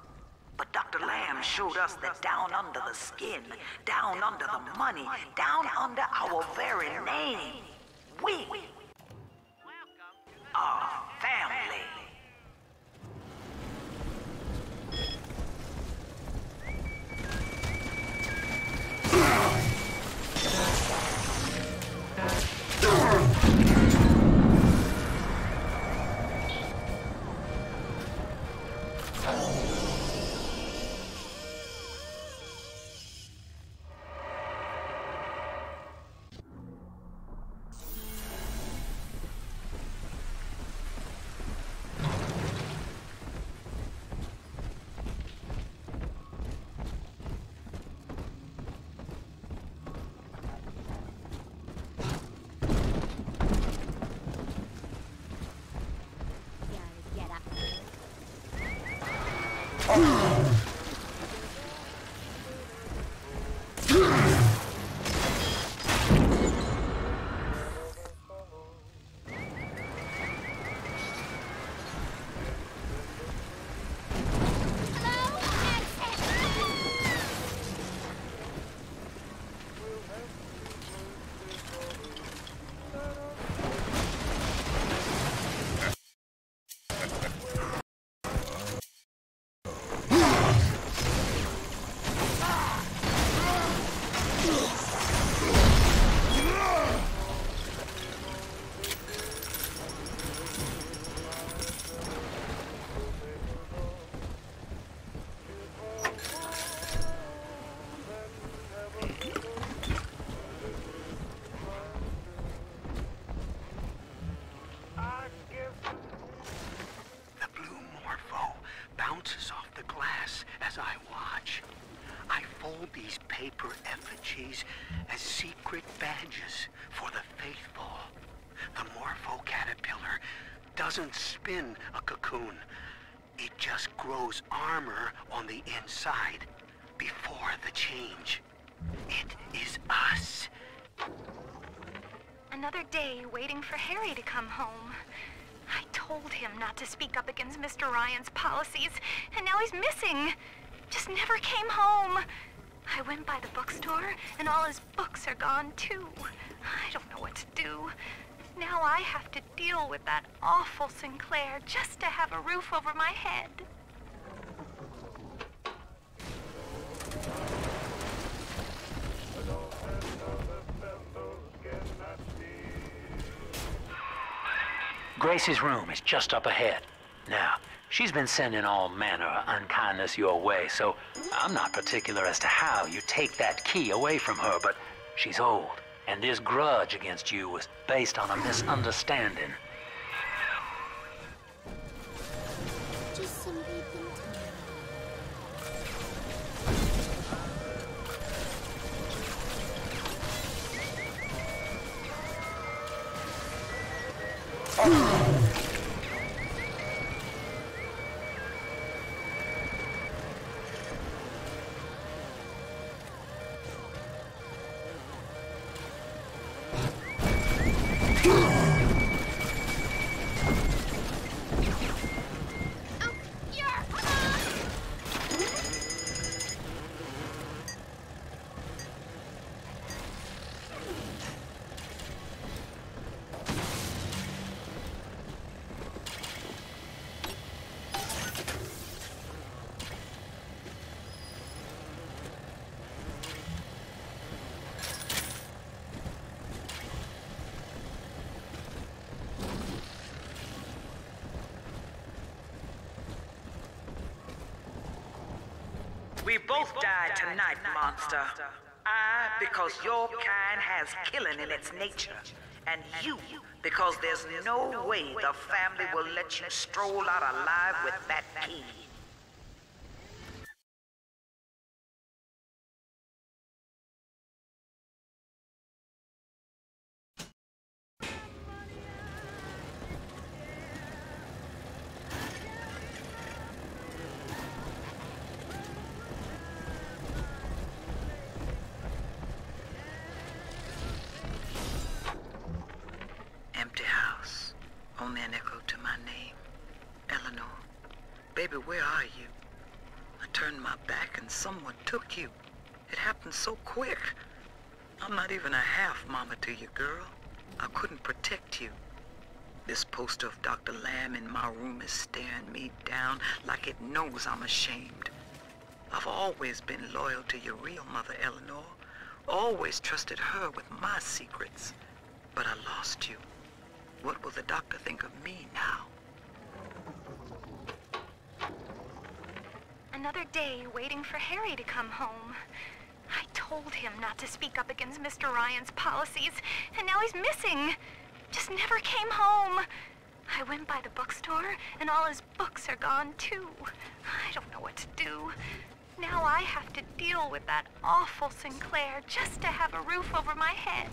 But Dr. Lamb showed us that down under the skin, down under the money, down under our very name, we are family. These paper effigies as secret badges for the faithful. The Morpho caterpillar doesn't spin a cocoon. It just grows armor on the inside before the change. It is us. Another day waiting for Harry to come home. I told him not to speak up against Mr. Ryan's policies, and now he's missing. Just never came home. I went by the bookstore, and all his books are gone, too. I don't know what to do. Now I have to deal with that awful Sinclair just to have a roof over my head. Grace's room is just up ahead. Now, she's been sending all manner of unkindness your way, so I'm not particular as to how you take that key away from her, but she's old, and this grudge against you was based on a misunderstanding. Just some weeping We both died tonight, monster. I, because your kind has killing in its nature. And you, because there's no way the family will let you stroll out alive with that key. someone took you. It happened so quick. I'm not even a half mama to you, girl. I couldn't protect you. This poster of Dr. Lamb in my room is staring me down like it knows I'm ashamed. I've always been loyal to your real mother, Eleanor. Always trusted her with my secrets. But I lost you. What will the doctor think of me now? Another day waiting for Harry to come home. I told him not to speak up against Mr. Ryan's policies, and now he's missing. Just never came home. I went by the bookstore, and all his books are gone, too. I don't know what to do. Now I have to deal with that awful Sinclair just to have a roof over my head.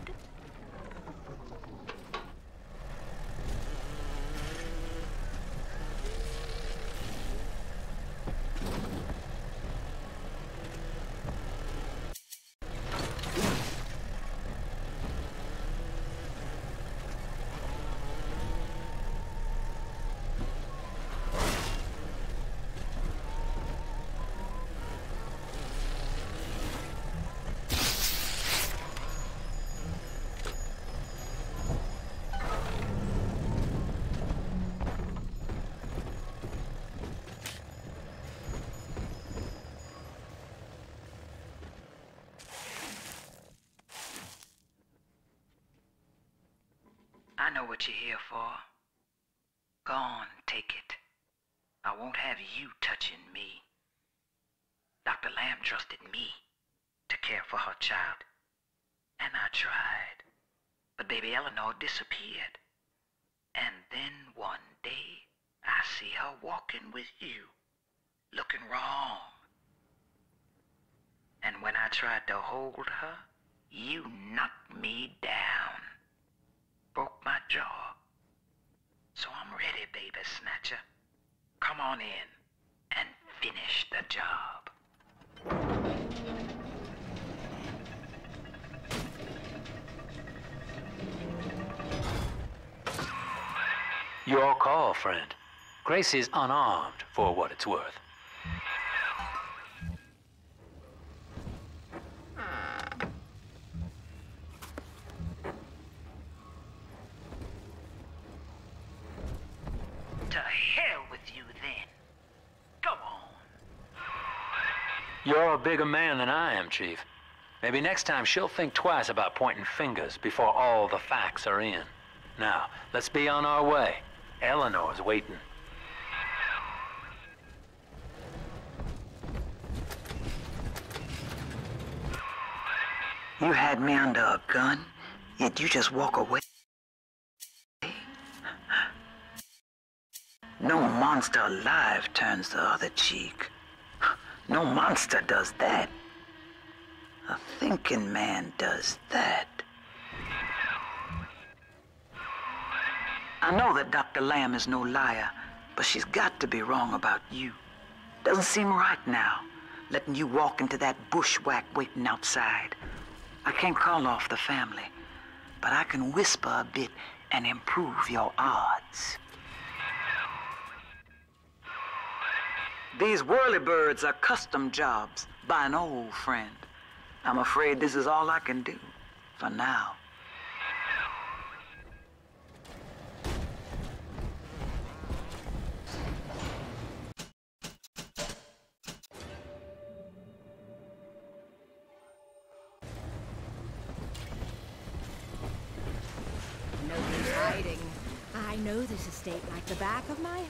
I know what you're here for. Go on, take it. I won't have you touching me. Dr. Lamb trusted me to care for her child. And I tried. But baby Eleanor disappeared. And then one day, I see her walking with you, looking wrong. And when I tried to hold her, you knocked me down. Broke my jaw. So I'm ready, baby snatcher. Come on in and finish the job. Your call, friend. Gracie's unarmed, for what it's worth. To hell with you, then. Go on. You're a bigger man than I am, Chief. Maybe next time she'll think twice about pointing fingers before all the facts are in. Now, let's be on our way. Eleanor's waiting. You had me under a gun, yet you just walk away. No monster alive turns the other cheek. No monster does that. A thinking man does that. I know that Dr. Lamb is no liar, but she's got to be wrong about you. Doesn't seem right now, letting you walk into that bushwhack waiting outside. I can't call off the family, but I can whisper a bit and improve your odds. These whirlybirds are custom jobs by an old friend. I'm afraid this is all I can do for now. Nobody's hiding. I know this estate like the back of my hand.